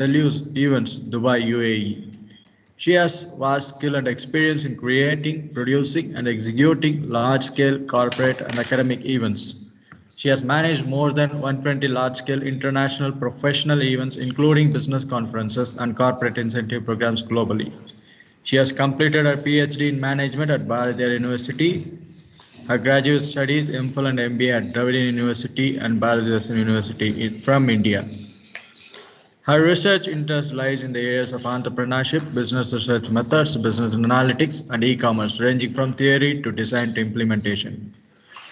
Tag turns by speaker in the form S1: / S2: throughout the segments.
S1: Deluse Events, Dubai, UAE. She has vast skill and experience in creating, producing, and executing large-scale corporate and academic events. She has managed more than 120 large-scale international professional events, including business conferences and corporate incentive programs globally. She has completed her PhD in management at Bharathiar University, her graduate studies MPhil and MBA at Dravidian University and Bharathiar University from India. Her research interest lies in the areas of entrepreneurship, business research methods, business analytics, and e-commerce, ranging from theory to design to implementation.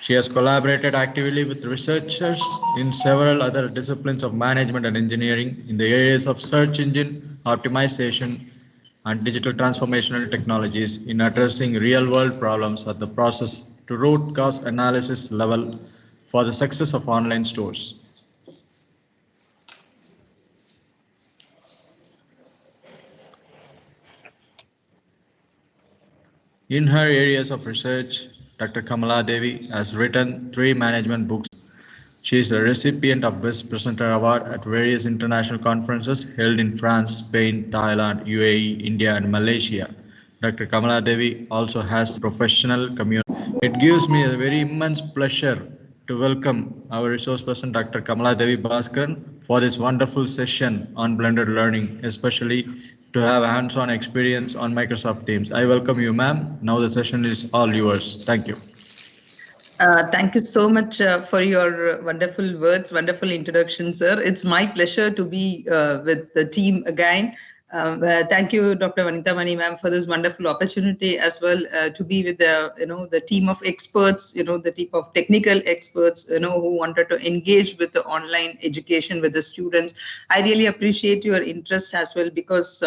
S1: She has collaborated actively with researchers in several other disciplines of management and engineering in the areas of search engine optimization and digital transformational technologies in addressing real-world problems at the process to root cause analysis level for the success of online stores. In her areas of research, Dr. Kamaladevi has written 3 management books. She is a recipient of Best Presenter Award at various international conferences held in France, Spain, Thailand, UAE, India, and Malaysia. Dr. Kamaladevi also has professional community. It gives me a very immense pleasure to welcome our resource person, Dr. Kamaladevi BASKRAN, for this wonderful session on blended learning, especially to have hands-on experience on Microsoft Teams. I welcome you, ma'am. Now the session is all yours. Thank you.
S2: Thank you so much for your wonderful words, wonderful introduction, sir. It's my pleasure to be with the team again. Thank you, Dr. Vanitha Mani, ma'am, for this wonderful opportunity as well to be with the team of experts, the team of technical experts, who wanted to engage with the online education with the students. I really appreciate your interest as well because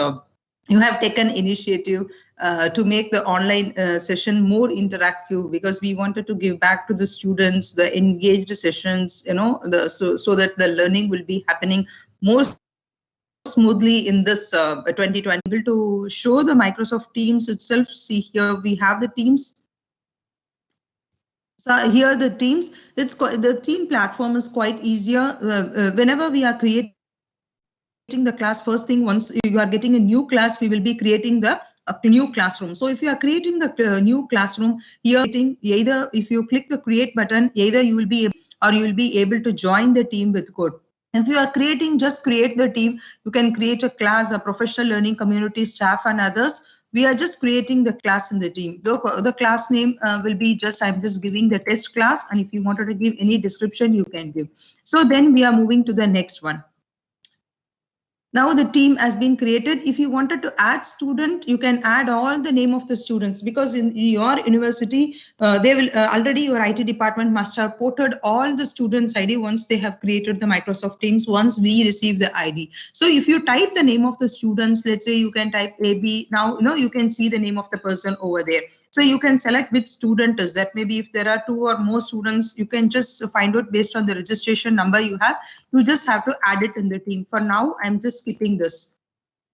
S2: you have taken initiative to make the online session more interactive because we wanted to give back to the students the engaged sessions, so that the learning will be happening more smoothly in this 2020. Able to show the Microsoft Teams itself. See here we have the Teams. So here the Teams. The team platform is quite easier. Whenever we are creating the class, first thing, once you are getting a new class, we will be creating a new classroom. So if you are creating the new classroom here, either if you click the create button, either you will be able, or you will be able to join the team with code. If you are creating, just create the team. You can create a class, a professional learning community, staff and others. We are just creating the class in the team. The class name will be just, I'm just giving the test class. And if you wanted to give any description, you can give. So then we are moving to the next one. Now the team has been created. If you wanted to add student, you can add all the name of the students because in your university, they will already your IT department must have ported all the students' ID once they have created the Microsoft Teams, once we receive the ID. So if you type the name of the students, let's say you can type AB, now you can see the name of the person over there. So you can select which student is that. Maybe if there are 2 or more students, you can just find out based on the registration number you have. You just have to add it in the team. For now, I'm just skipping this.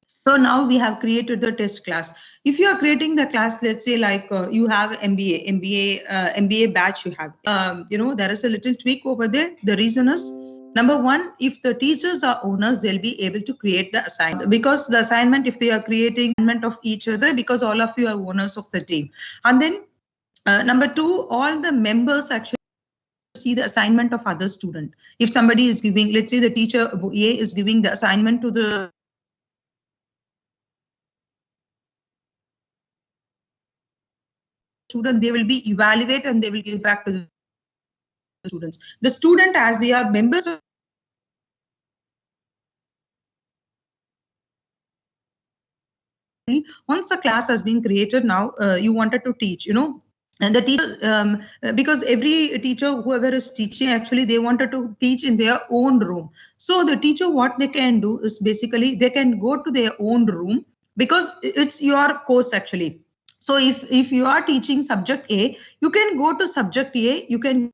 S2: So now we have created the test class. If you are creating the class, let's say like you have MBA batch you have, there is a little tweak over there. The reason is, number one, if the teachers are owners, they'll be able to create the assignment because the assignment, if they are creating assignment of each other, because all of you are owners of the team. And then number 2, all the members actually see the assignment of other student. If somebody is giving, let's say the teacher A is giving the assignment to the student, they will be evaluate and they will give back to the students. The student, as they are members of once a class has been created, now you wanted to teach, and the teacher, because every teacher, whoever is teaching, actually they wanted to teach in their own room. So the teacher, what they can do is basically they can go to their own room because it's your course actually. So if you are teaching subject A, you can go to subject A, you can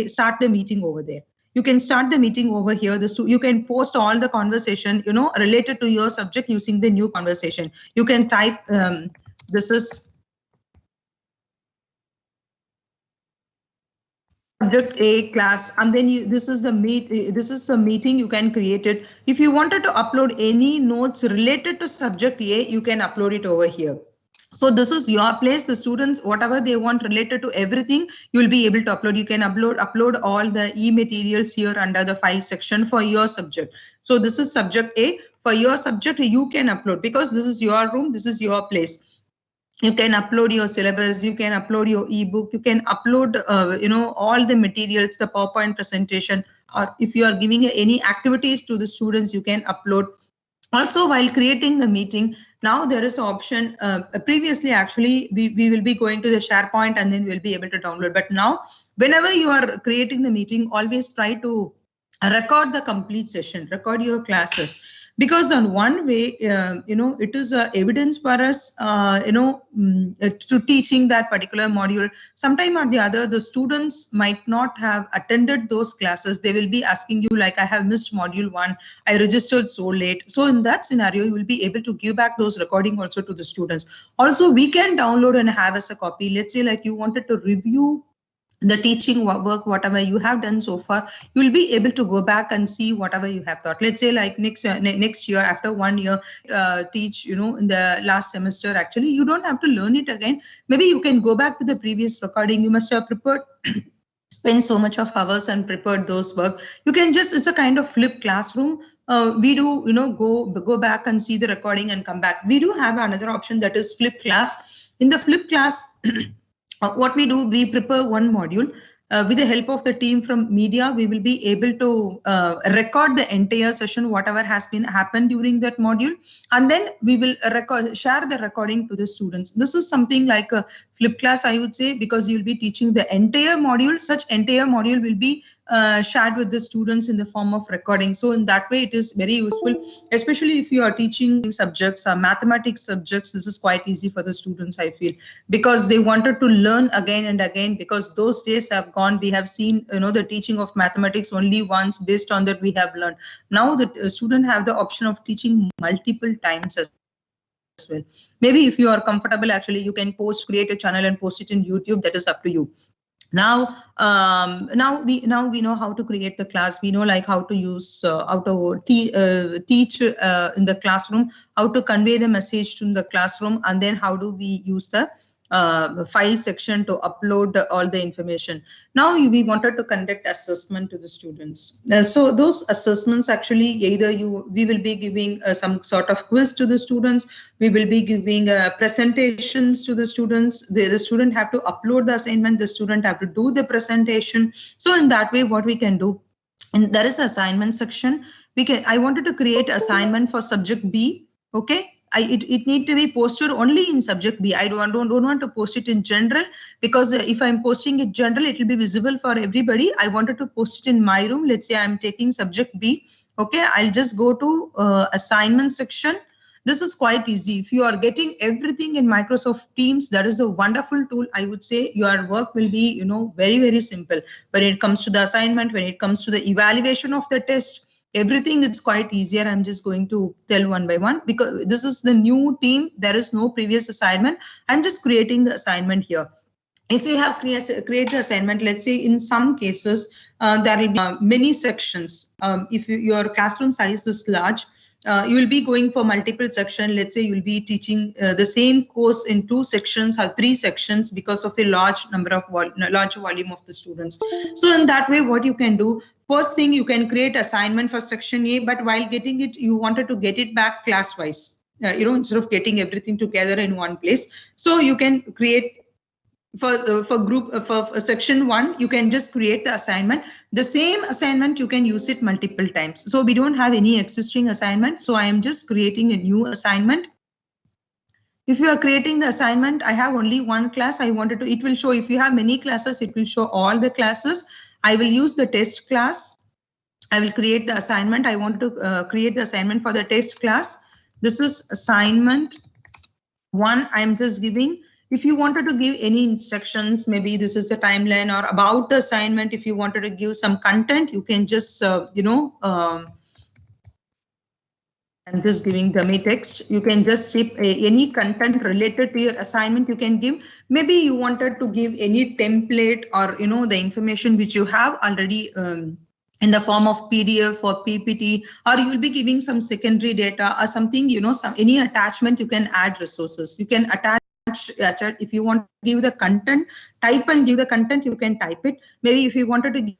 S2: start the meeting over there. You can start the meeting over here. You can post all the conversation, related to your subject using the new conversation. You can type, this is subject A class, and then this is a meeting, you can create it. If you wanted to upload any notes related to subject A, you can upload it over here. So this is your place. The students, whatever they want related to everything, you will be able to upload. You can upload all the e-materials here under the file section for your subject. So this is subject A. For your subject, you can upload because this is your room, this is your place. You can upload your syllabus, you can upload your ebook, you can upload all the materials, the PowerPoint presentation, or if you are giving any activities to the students, you can upload. Also, while creating the meeting, now there is an option. Previously, actually, we will be going to the SharePoint and then we'll be able to download. But now, whenever you are creating the meeting, always try to record the complete session, record your classes, because on one way, it is evidence for us, to teaching that particular module. Sometime or the other, the students might not have attended those classes. They will be asking you like, I have missed module 1, I registered so late. So in that scenario, you will be able to give back those recording also to the students. Also, we can download and have as a copy. Let's say like you wanted to review the teaching work, whatever you have done so far, you will be able to go back and see whatever you have taught. Let's say like next year, after 1 year, teach, in the last semester, actually, you don't have to learn it again. Maybe you can go back to the previous recording. You must have prepared spend so much of hours and prepared those work. You can just, it's a kind of flipped classroom. We do, go back and see the recording and come back. We do have another option, that is flipped class. In the flipped class, what we do, we prepare one module. With the help of the team from media, we will be able to record the entire session, whatever has been happened during that module, and then we will share the recording to the students. This is something like a flip class, I would say, because you'll be teaching the entire module. Such entire module will be shared with the students in the form of recording. So in that way, it is very useful, especially if you are teaching subjects, mathematics subjects. This is quite easy for the students, I feel, because they wanted to learn again and again, because those days have gone. We have seen, the teaching of mathematics only once. Based on that, we have learned. Now the student have the option of teaching multiple times as well. Maybe if you are comfortable, actually, you can create a channel and post it in YouTube. That is up to you. Now we know how to create the class. We know like how to use how to teach in the classroom, how to convey the message to the classroom, and then how do we use the file section to upload all the information. Now we wanted to conduct assessment to the students. So those assessments, actually, either we will be giving some sort of quiz to the students. We will be giving presentations to the students. The student have to upload the assignment. The student have to do the presentation. So in that way, what we can do, and there is an assignment section. I wanted to create assignment for subject B. Okay. It need to be posted only in subject B. I don't want to post it in general, because if I'm posting it general, it will be visible for everybody. I wanted to post it in my room. Let's say I'm taking subject B. Okay, I'll just go to assignment section. This is quite easy. If you are getting everything in Microsoft Teams, that is a wonderful tool. I would say your work will be, very, very simple. When it comes to the assignment, when it comes to the evaluation of the test, everything is quite easier. I'm just going to tell one by one, because this is the new team. There is no previous assignment. I'm just creating the assignment here. If you have created the assignment, let's say in some cases, there will be many sections. If your classroom size is large, you will be going for multiple sections. Let's say you'll be teaching the same course in 2 sections or 3 sections because of the large volume of the students. So in that way, what you can do, first thing, you can create assignment for section A, but while getting it, you wanted to get it back class wise, instead of getting everything together in one place. So you can create for section 1, you can just create the assignment. The same assignment, you can use it multiple times. So we don't have any existing assignment. So I am just creating a new assignment. If you are creating the assignment, I have only one class. It will show, if you have many classes, it will show all the classes. I will use the test class. I will create the assignment. I want to create the assignment for the test class. This is assignment 1. I'm just giving. If you wanted to give any instructions, maybe this is the timeline or about the assignment. If you wanted to give some content, you can just, I'm just giving dummy text. You can just ship any content related to your assignment. You can give. Maybe you wanted to give any template or the information which you have already in the form of PDF or PPT, or you will be giving some secondary data or something. Some any attachment you can add resources. You can attach. If you want to give the content, type and give the content. You can type it. Maybe if you wanted to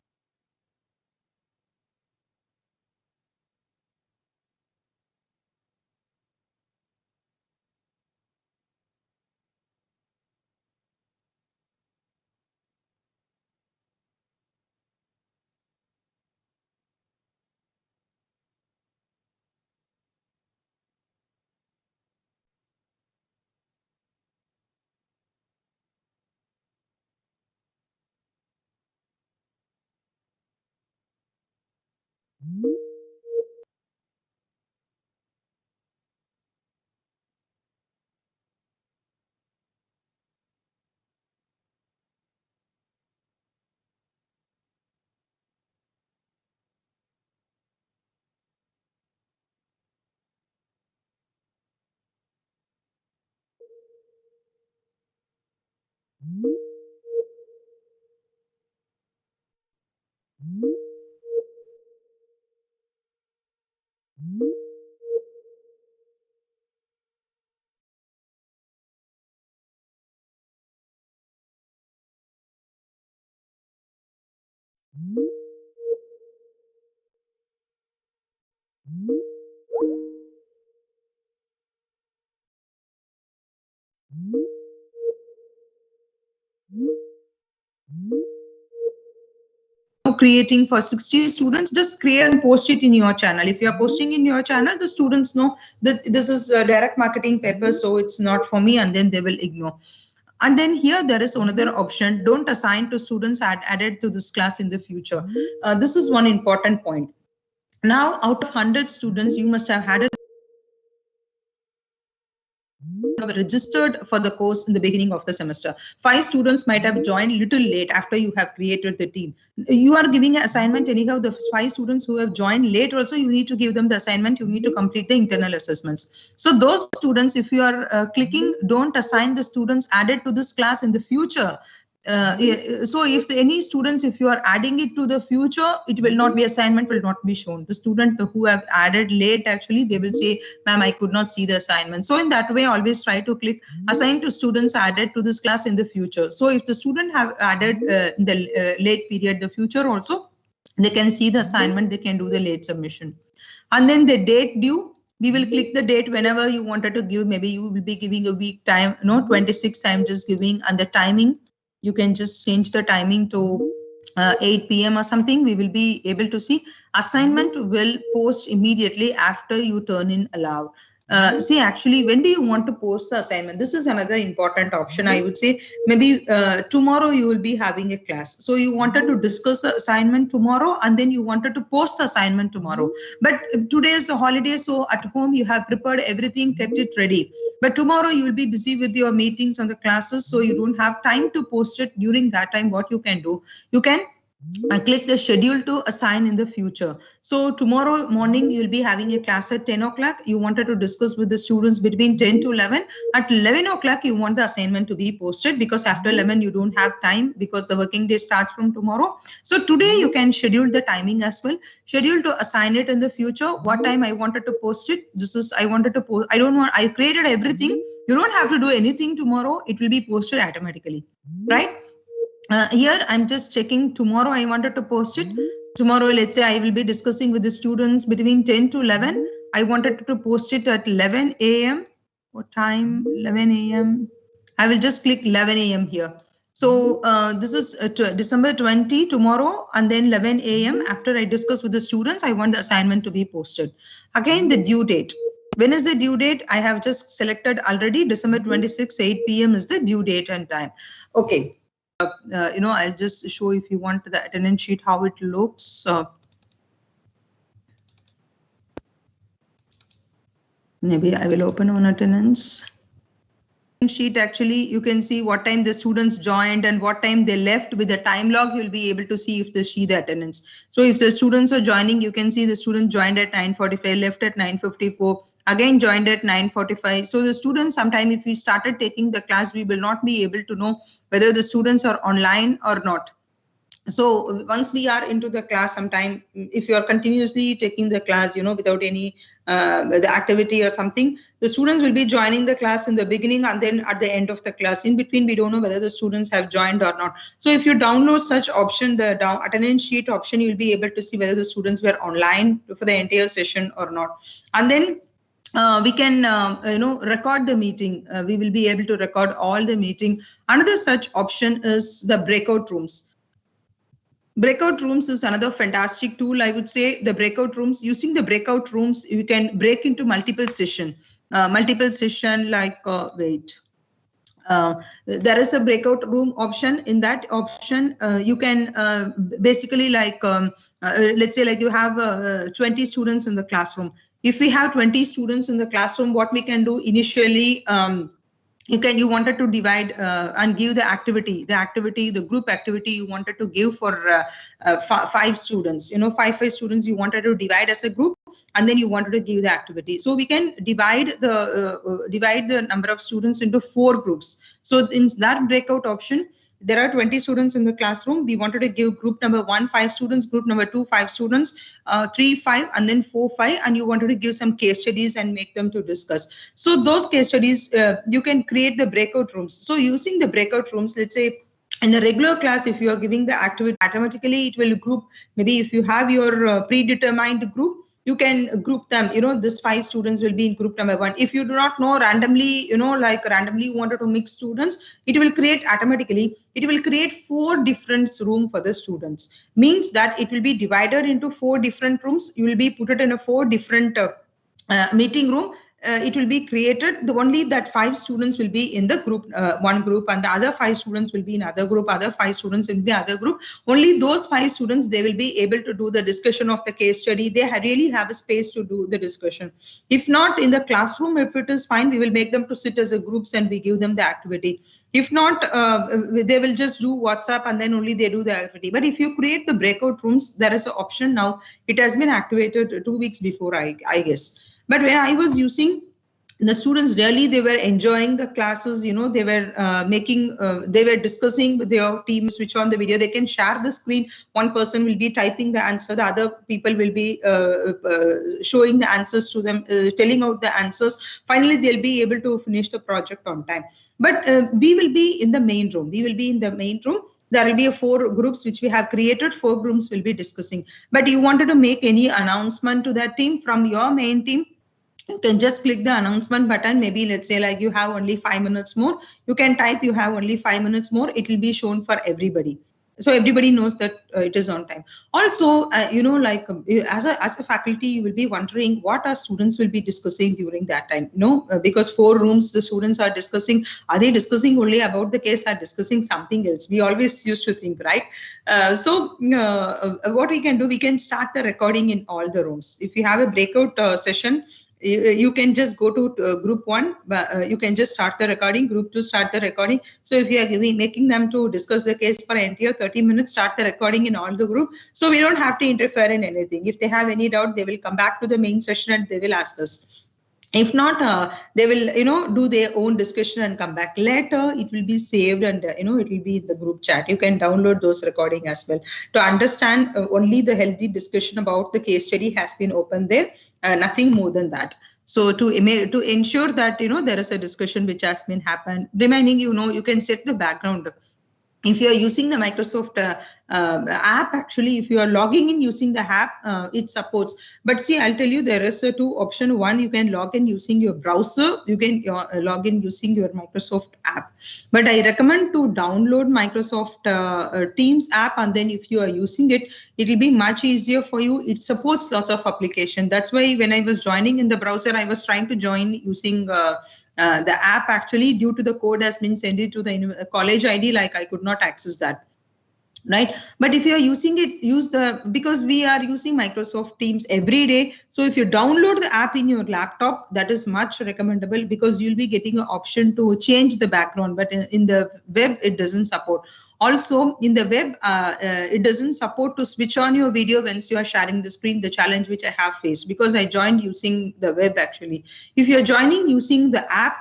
S2: creating for 60 students, just create and post it in your channel. If you are posting in your channel, the students know that this is a direct marketing paper, so it's not for me, and then they will ignore. And then here there is another option: don't assign to students added to this class in the future. This is one important point. Now, out of 100 students, you must have had registered for the course in the beginning of the semester. 5 students might have joined little late after you have created the team. You are giving an assignment anyhow. The 5 students who have joined late also, you need to give them the assignment. You need to complete the internal assessments. So those students, if you are clicking don't assign the students added to this class in the future, so if any students, if you are adding it to the future, it will not be, assignment will not be shown. The student who have added late, actually they will say, ma'am, I could not see the assignment. So in that way, always try to click assign to students added to this class in the future. So if the student have added in the late period, the future also, they can see the assignment, they can do the late submission. And then the date due, we will click the date whenever you wanted to give. Maybe you will be giving a week time, 26 time just giving, and the timing, you can just change the timing to 8 p.m. or something. We will be able to see. Assignment will post immediately after you turn in allow. See, actually, when do you want to post the assignment? This is another important option. I would say maybe tomorrow you will be having a class. So you wanted to discuss the assignment tomorrow, and then you wanted to post the assignment tomorrow. But today is a holiday, so at home you have prepared everything, kept it ready. But tomorrow you will be busy with your meetings and the classes, so you don't have time to post it. During that time, what you can do, you can click the schedule to assign in the future. So tomorrow morning you'll be having a class at 10 o'clock. You wanted to discuss with the students between 10 to 11. At 11 o'clock you want the assignment to be posted, because after 11 you don't have time, because the working day starts from tomorrow. So today you can schedule the timing as well. Schedule to assign it in the future. What time I wanted to post it. This is, I wanted to post. I created everything. You don't have to do anything tomorrow. It will be posted automatically, right? Here I'm just checking tomorrow. I wanted to post it tomorrow. Let's say I will be discussing with the students between 10 to 11. I wanted to post it at 11 a.m. What time? 11 a.m. I will just click 11 a.m. here. So this is December 20 tomorrow, and then 11 a.m. after I discuss with the students, I want the assignment to be posted. Again, the due date. When is the due date? I have just selected already. December 26, 8 p.m. is the due date and time. Okay. I'll just show, if you want, the attendance sheet, how it looks. Maybe I will open on attendance. sheet, actually you can see what time the students joined and what time they left. With the time log, you'll be able to see if the attendance. So if the students are joining, you can see the student joined at 9:45, left at 9:54, again joined at 9:45. So the students, sometime if we started taking the class, we will not be able to know whether the students are online or not. So once we are into the class, sometime if you are continuously taking the class, without any the activity or something, the students will be joining the class in the beginning and then at the end of the class. In between, we don't know whether the students have joined or not. So if you download such option, the attendance sheet option, you'll be able to see whether the students were online for the entire session or not. And then we can record the meeting. We will be able to record all the meeting. Another such option is the breakout rooms. Breakout rooms is another fantastic tool, I would say. The breakout rooms, using the breakout rooms, you can break into multiple session like there is a breakout room option. In that option, you can basically let's say like you have 20 students in the classroom. If we have 20 students in the classroom, what we can do initially, you wanted to divide and give the group activity you wanted to give for 5 students, 5 students you wanted to divide as a group, and then you wanted to give the activity. So we can divide the number of students into 4 groups. So in that breakout option, there are 20 students in the classroom. We wanted to give group number 1 5 students, group number 2 5 students, 3 5, and then 4 5, and you wanted to give some case studies and make them to discuss. So those case studies, you can create the breakout rooms. So using the breakout rooms, let's say in the regular class, if you are giving the activity, automatically it will group. Maybe if you have your predetermined group, you can group them. This 5 students will be in group number 1. If you do not know, randomly, randomly you wanted to mix students, it will create automatically. It will create 4 different rooms for the students. Means that it will be divided into 4 different rooms. You will be put it in a 4 different meeting room. It will be created. Only that 5 students will be in the group, one group, and the other 5 students will be in other group. Other 5 students will be other group. Only those 5 students, they will be able to do the discussion of the case study. They really have a space to do the discussion. If not in the classroom, if it is fine, we will make them to sit as a groups and we give them the activity. If not, they will just do WhatsApp and then only they do the activity. But if you create the breakout rooms, there is an option now. It has been activated 2 weeks before, I guess. But when I was using, the students really, they were enjoying the classes. They were they were discussing with their team. Switch on the video, they can share the screen. One person will be typing the answer, the other people will be showing the answers to them, telling out the answers. Finally, they'll be able to finish the project on time. But we will be in the main room. There will be 4 groups which we have created. 4 groups will be discussing. But you wanted to make any announcement to that team from your main team, you can just click the announcement button. Maybe let's say like you have only 5 minutes more. You can type you have only 5 minutes more. It will be shown for everybody. So everybody knows that it is on time. Also, as a faculty, you will be wondering what our students will be discussing during that time. Because 4 rooms the students are discussing. Are they discussing only about the case? Are discussing something else? We always used to think, right? What we can do, we can start the recording in all the rooms. If you have a breakout session, you can just go to group 1, you can just start the recording, group 2 start the recording. So if you are making them to discuss the case for entire 30 minutes, start the recording in all the group. So we don't have to interfere in anything. If they have any doubt, they will come back to the main session and they will ask us. If not, they will, do their own discussion and come back later. It will be saved and, it will be in the group chat. You can download those recording as well. To understand, only the healthy discussion about the case study has been opened there, nothing more than that. So to ensure that, there is a discussion which has been happened, remaining, you can set the background. If you are using the Microsoft app, actually, if you are logging in using the app, it supports. But see, I'll tell you, there is 2 options. One, you can log in using your browser. You can log in using your Microsoft app. But I recommend to download Microsoft Teams app, and then if you are using it, it will be much easier for you. It supports lots of applications. That's why when I was joining in the browser, I was trying to join using the app. Actually, due to the code has been sent to the college ID, like I could not access that. right? But if you are using it, because we are using Microsoft Teams every day. So if you download the app in your laptop, that is much recommendable, because you'll be getting an option to change the background. But in the web, it doesn't support. Also, in the web, it doesn't support to switch on your video once you are sharing the screen, the challenge which I have faced, because I joined using the web actually. If you're joining using the app,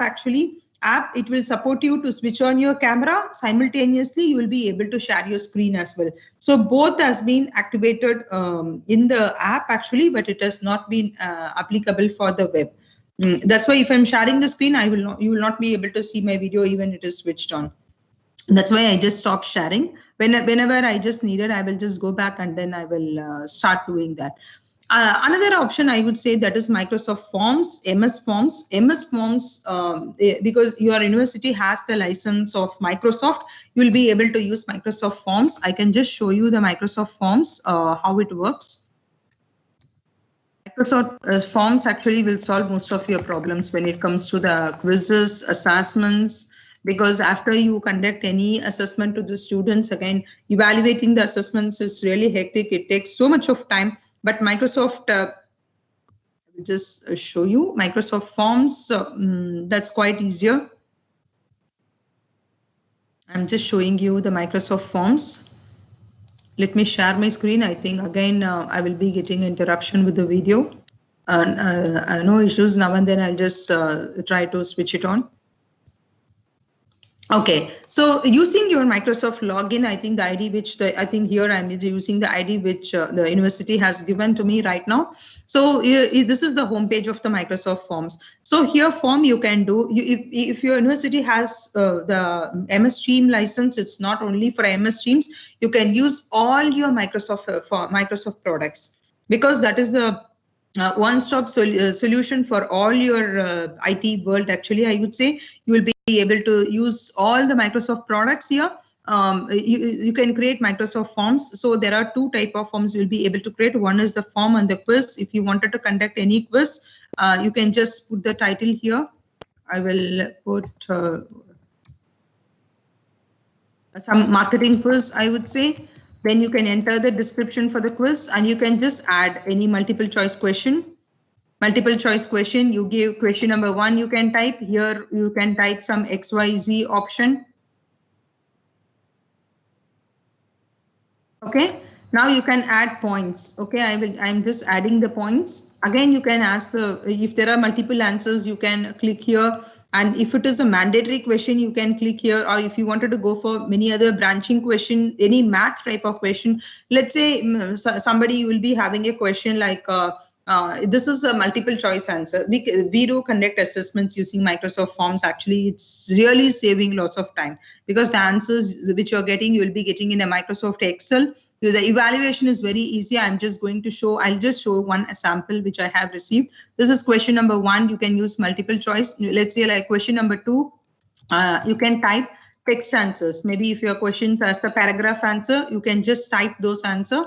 S2: it will support you to switch on your camera. Simultaneously, you will be able to share your screen as well. So both has been activated in the app actually, but it has not been applicable for the web. That's why if I'm sharing the screen, you will not be able to see my video even it is switched on. That's why I just stopped sharing. Whenever I just need it, I will just go back and then I will start doing that. Another option I would say, that is Microsoft Forms, MS Forms. MS Forms, because your university has the license of Microsoft, you will be able to use Microsoft Forms. I can just show you the Microsoft Forms, how it works. Microsoft Forms actually will solve most of your problems when it comes to the quizzes, assessments, because after you conduct any assessment to the students, again, evaluating the assessments is really hectic. It takes so much of time. But Microsoft, I will just show you Microsoft Forms. That's quite easier. I'm just showing you the Microsoft Forms. Let me share my screen. I think again, I will be getting interruption with the video. No issues now and then. I'll just try to switch it on. Okay, so using your Microsoft login, I think the ID which I think here I'm using the ID which the university has given to me right now. So this is the homepage of the Microsoft Forms. So here form you can do, if your university has the MS Team license, it's not only for MS Teams, you can use all your Microsoft products, because that is the one-stop solution for all your IT world. Actually, I would say you will be able to use all the Microsoft products here. You can create Microsoft Forms. So there are two type of forms you'll be able to create. One is the form and the quiz. If you wanted to conduct any quiz, you can just put the title here. I will put some marketing quiz, I would say. Then you can enter the description for the quiz, and you can just add any multiple choice question. Multiple choice question, you give question number 1, you can type here, you can type some XYZ option. Okay, now you can add points. Okay, I'm just adding the points. Again, you can ask if there are multiple answers, you can click here. And if it is a mandatory question, you can click here. Or if you wanted to go for many other branching question, any math type of question, let's say somebody will be having a question like, this is a multiple choice answer. We do conduct assessments using Microsoft Forms. Actually, it's really saving lots of time, because the answers which you're getting, you will be getting in a Microsoft Excel. The evaluation is very easy. I'll just show one sample which I have received. This is question number 1. You can use multiple choice. Let's say like question number 2, you can type text answers. Maybe if your question has the paragraph answer, you can just type those answer.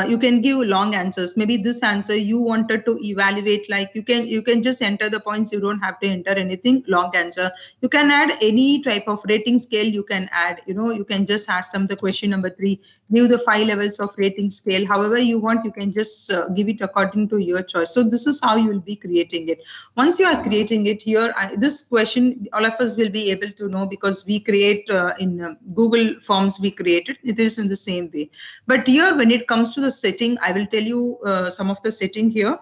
S2: You can give long answers. Maybe this answer you wanted to evaluate, like you can just enter the points. You don't have to enter anything. Long answer. You can add any type of rating scale. You can add, you can just ask them the question number 3. Give the 5 levels of rating scale. However you want, you can just give it according to your choice. So this is how you will be creating it. Once you are creating it here, this question all of us will be able to know, because we create in Google Forms. We created it is in the same way. But here, when it comes to the setting, I will tell you some of the setting here.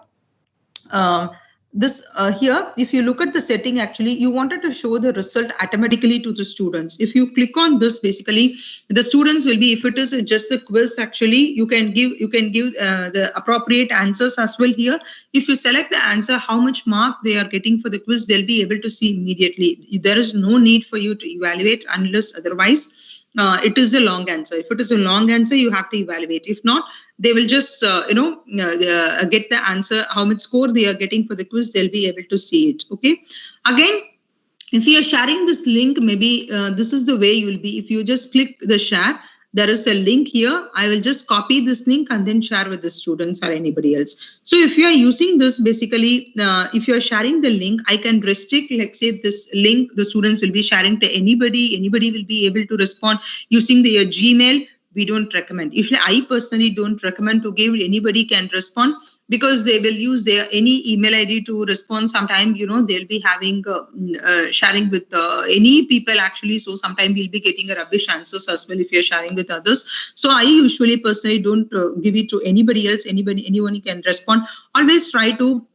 S2: Here, if you look at the setting, actually, you wanted to show the result automatically to the students. If you click on this, basically, the students will be, if it is just the quiz, actually, you can give the appropriate answers as well here. If you select the answer, how much mark they are getting for the quiz, they'll be able to see immediately. There is no need for you to evaluate unless otherwise. It is a long answer. If it is a long answer, you have to evaluate. If not, they will just get the answer, how much score they are getting for the quiz. They'll be able to see it. Okay. Again, if you are sharing this link, maybe this is the way you will be. If you just click the share, there is a link here. I will just copy this link and then share with the students or anybody else. So if you are using this, basically, if you are sharing the link, I can restrict, let's say this link, the students will be sharing to anybody. Anybody will be able to respond using their Gmail. we don't recommend. If I personally don't recommend to give, anybody can respond, because they will use their any email ID to respond. Sometimes, you know, they'll be having sharing with any people actually. So sometimes we'll be getting a rubbish answers as well if you're sharing with others. So I usually personally don't give it to anybody else. Anyone can respond. Always try to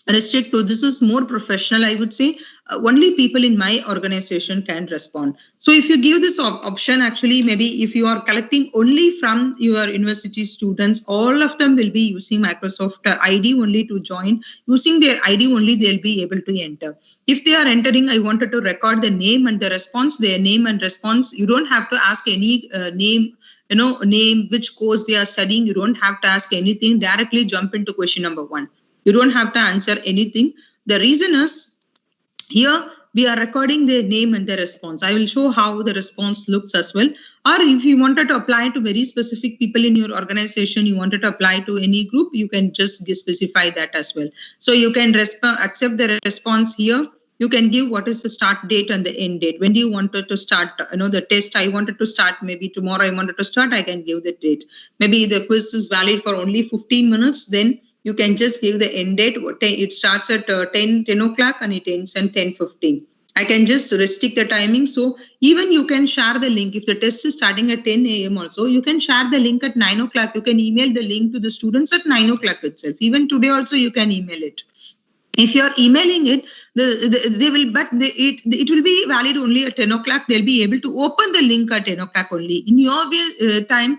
S2: restrict to, this is more professional, I would say. Only people in my organization can respond. So if you give this option, actually, maybe if you are collecting only from your university students, all of them will be using Microsoft ID only to join. Using their ID only, they'll be able to enter. If they are entering, I wanted to record the name and the response, their name and response. You don't have to ask any name, name, which course they are studying. You don't have to ask anything. Directly jump into question number 1. You don't have to answer anything. The reason is, here we are recording their name and their response. I will show how the response looks as well. Or if you wanted to apply to very specific people in your organization, you wanted to apply to any group, you can just specify that as well. So you can accept the response here. You can give what is the start date and the end date. When do you want to start, the test? I wanted to start maybe tomorrow. I wanted to start. I can give the date. Maybe the quiz is valid for only 15 minutes. Then you can just give the end date. It starts at 10 o'clock and it ends at 10:15. I can just restrict the timing. So even you can share the link. If the test is starting at 10 a.m. also, you can share the link at 9 o'clock. You can email the link to the students at 9 o'clock itself. Even today also you can email it. If you're emailing it, it will be valid only at 10 o'clock. They'll be able to open the link at 10 o'clock only. In your time,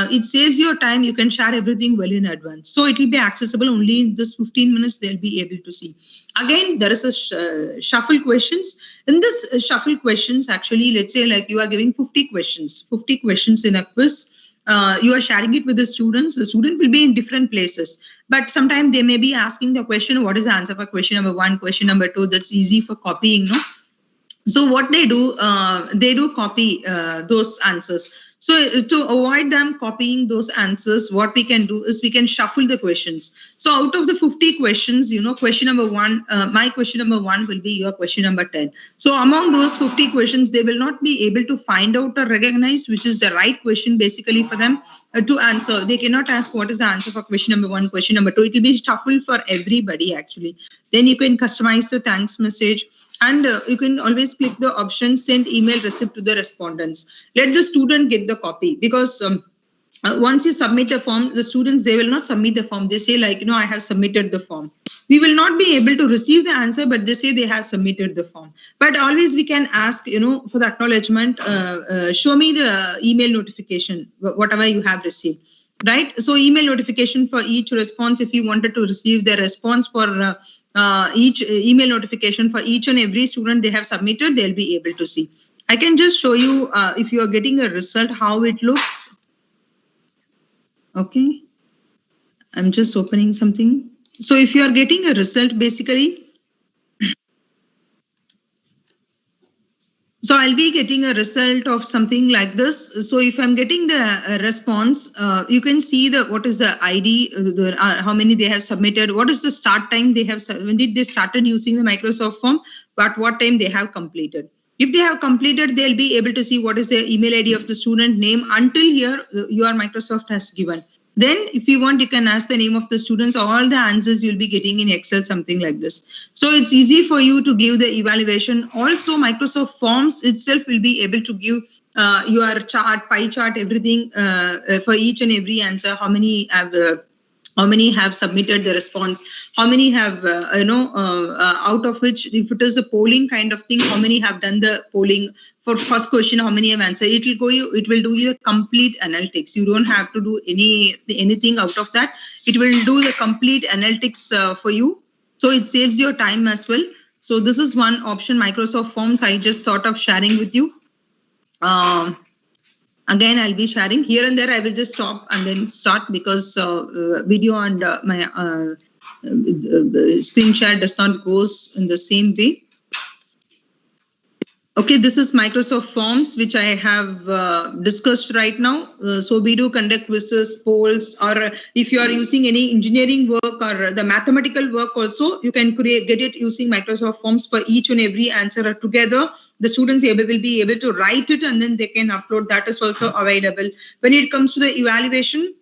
S2: it saves your time. You can share everything well in advance. So it will be accessible only in this 15 minutes. They'll be able to see. Again, there is a shuffle questions. In this shuffle questions, actually, let's say like you are giving 50 questions in a quiz. You are sharing it with the students. The student will be in different places, but sometimes they may be asking the question, what is the answer for question number 1, question number 2? That's easy for copying, no? So what they do copy those answers. So to avoid them copying those answers, what we can do is we can shuffle the questions. So out of the 50 questions, question number 1, my question number 1 will be your question number 10. So among those 50 questions, they will not be able to find out or recognize which is the right question basically for them to answer. They cannot ask what is the answer for question number 1, question number 2. It will be shuffled for everybody actually. Then you can customize the thanks message. And you can always click the option send email receipt to the respondents. Let the student get the copy, because once you submit the form, the students, they will not submit the form. They say like, I have submitted the form. We will not be able to receive the answer, but they say they have submitted the form. But always we can ask, for the acknowledgement, show me the email notification, whatever you have received. Right? So email notification for each response. If you wanted to receive the response for each email notification for each and every student they have submitted, they'll be able to see. I can just show you if you are getting a result, how it looks. Okay. I'm just opening something. So if you are getting a result, basically, so I'll be getting a result of something like this. So if I'm getting the response, you can see what is the ID, how many they have submitted, what is the start time they have, when did they started using the Microsoft form, but what time they have completed. If they have completed, they'll be able to see what is the email ID of the student name until here your Microsoft has given. Then if you want, you can ask the name of the students. All the answers you'll be getting in Excel, something like this. So it's easy for you to give the evaluation. Also, Microsoft Forms itself will be able to give your chart, pie chart, everything for each and every answer. How many have submitted the response, how many have out of which, if it is a polling kind of thing, how many have done the polling for first question, how many have answered. It will do you the complete analytics. You don't have to do anything out of that. It will do the complete analytics for you, so it saves your time as well. So this is one option, Microsoft Forms. I just thought of sharing with you. Again, I'll be sharing here and there. I will just stop and then start, because video and my screen share does not goes in the same way. Okay, this is Microsoft Forms, which I have discussed right now. So we do conduct quizzes, polls, or if you are using any engineering work or the mathematical work also, you can get it using Microsoft Forms for each and every answer together. The students will be able to write it and then they can upload. That is also available. When it comes to the evaluation,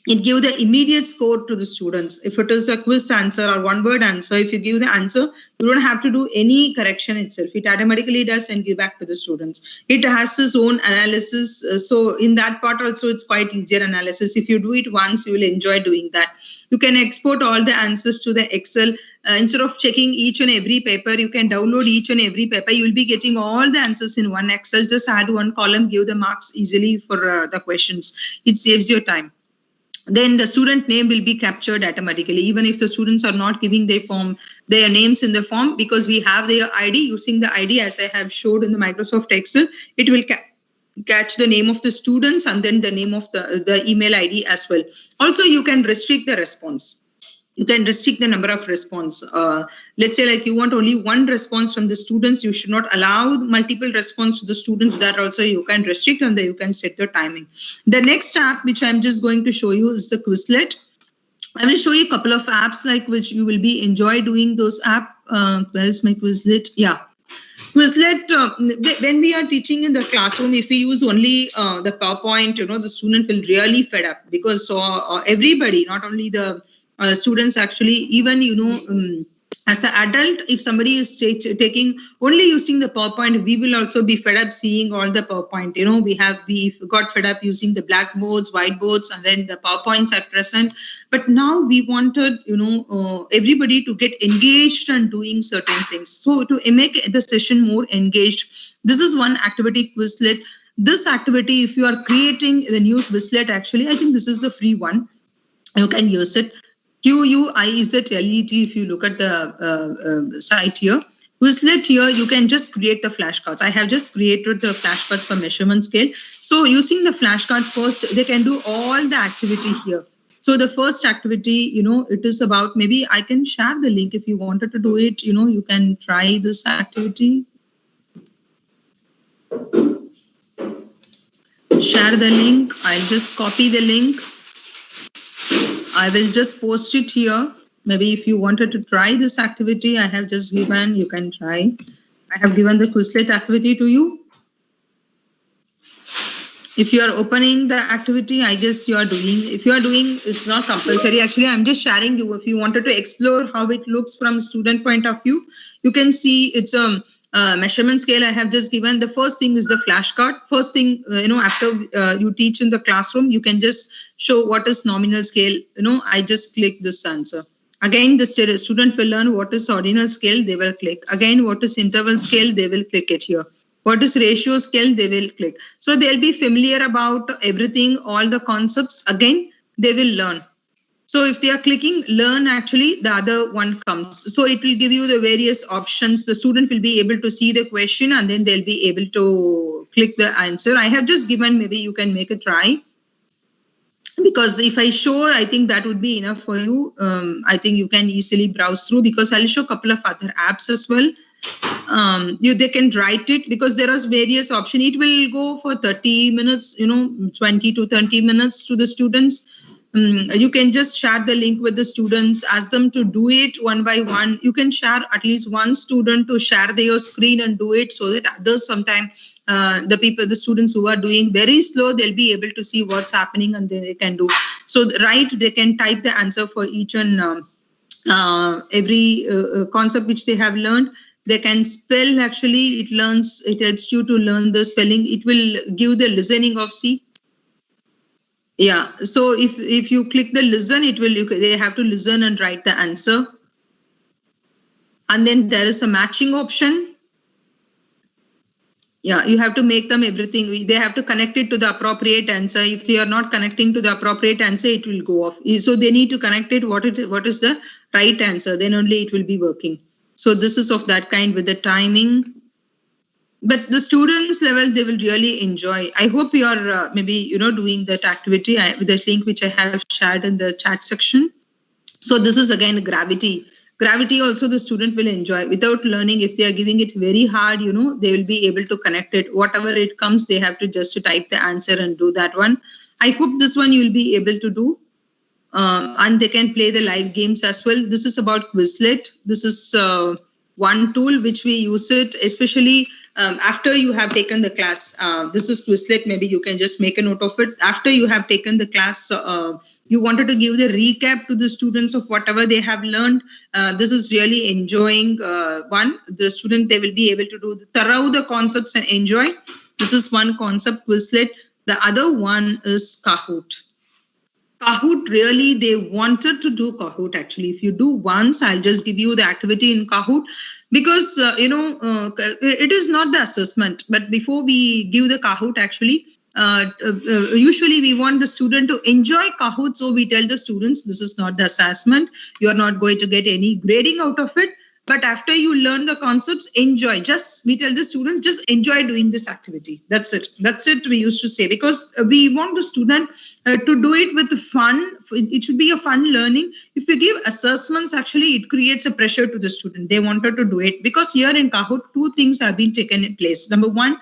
S2: it gives the immediate score to the students. If it is a quiz answer or one-word answer, if you give the answer, you don't have to do any correction itself. It automatically does and give back to the students. It has its own analysis. So in that part also, it's quite easier analysis. If you do it once, you will enjoy doing that. You can export all the answers to the Excel. Instead of checking each and every paper, you can download each and every paper. You will be getting all the answers in one Excel. Just add one column, give the marks easily for the questions. It saves your time. Then the student name will be captured automatically, even if the students are not giving their names in the form, because we have their ID. Using the ID, as I have showed in the Microsoft Excel, it will catch the name of the students and then the name of the email ID as well. Also, you can restrict the response. You can restrict the number of response. Let's say like you want only one response from the students, you should not allow multiple response to the students. That also you can restrict and then you can set the timing. The next app which I'm just going to show you is the Quizlet. I will show you a couple of apps like which you will be enjoy doing those app. Where's my Quizlet? Yeah. Quizlet, when we are teaching in the classroom, if we use only the PowerPoint, the student will really fed up, because everybody, not only the students actually, even as an adult, if somebody is taking only using the PowerPoint, we will also be fed up seeing all the PowerPoint. We got fed up using the blackboards, whiteboards, and then the PowerPoints are present. But now we wanted everybody to get engaged and doing certain things. So to make the session more engaged, this is one activity, Quizlet. This activity, if you are creating the new Quizlet, actually, I think this is the free one. You can use it. Quizlet, if you look at the site here. Quizlet here, you can just create the flashcards. I have just created the flashcards for measurement scale. So using the flashcard first, they can do all the activity here. So the first activity, it is about, maybe I can share the link if you wanted to do it. You can try this activity. Share the link. I'll just copy the link. I will just post it here. Maybe if you wanted to try this activity, I have just given, you can try. I have given the Quizlet activity to you. If you are opening the activity, I guess you are doing. If you are doing, it's not compulsory. Actually, I'm just sharing you. If you wanted to explore how it looks from student point of view, you can see it's a measurement scale. I have just given. The first thing is the flashcard. First thing, after you teach in the classroom, you can just show what is nominal scale. I just click this answer. Again, the student will learn what is ordinal scale. They will click. Again, what is interval scale? They will click it here. What is ratio scale? They will click. So they'll be familiar about everything, all the concepts. Again, they will learn. So if they are clicking learn, actually the other one comes. So it will give you the various options. The student will be able to see the question and then they'll be able to click the answer. I have just given, maybe you can make a try. Because if I show, I think that would be enough for you. I think you can easily browse through, because I'll show a couple of other apps as well. They can write it, because there are various options. It will go for 30 minutes, 20 to 30 minutes to the students. You can just share the link with the students, ask them to do it one by one. You can share at least one student to share their screen and do it, so that others sometimes, the students who are doing very slow, they'll be able to see what's happening and they can do. So they can type the answer for each and every concept which they have learned. They can spell, actually, it helps you to learn the spelling. It will give the listening of C. Yeah, so if you click the listen, they have to listen and write the answer. And then there is a matching option. Yeah, you have to make them everything. They have to connect it to the appropriate answer. If they are not connecting to the appropriate answer, it will go off. So they need to connect it. What is the right answer? Then only it will be working. So this is of that kind with the timing. But the students level, they will really enjoy. I hope you are maybe, doing that activity with the link which I have shared in the chat section. So this is again gravity. Gravity also the student will enjoy. Without learning, if they are giving it very hard, they will be able to connect it. Whatever it comes, they have to just type the answer and do that one. I hope this one you will be able to do. And they can play the live games as well. This is about Quizlet. This is one tool which we use it, especially after you have taken the class. This is Quizlet. Maybe you can just make a note of it. After you have taken the class, you wanted to give the recap to the students of whatever they have learned. This is really enjoying one. The student, they will be able to do thorough the concepts and enjoy. This is one concept, Quizlet. The other one is Kahoot. Kahoot, really, they wanted to do Kahoot actually. If you do once, I'll just give you the activity in Kahoot because, it is not the assessment. But before we give the Kahoot actually, usually we want the student to enjoy Kahoot. So we tell the students, this is not the assessment. You are not going to get any grading out of it. But after you learn the concepts, enjoy. We tell the students, just enjoy doing this activity. That's it. That's it we used to say, because we want the student to do it with fun. It should be a fun learning. If you give assessments, actually, it creates a pressure to the student. They wanted to do it because here in Kahoot, two things have been taken in place. Number one,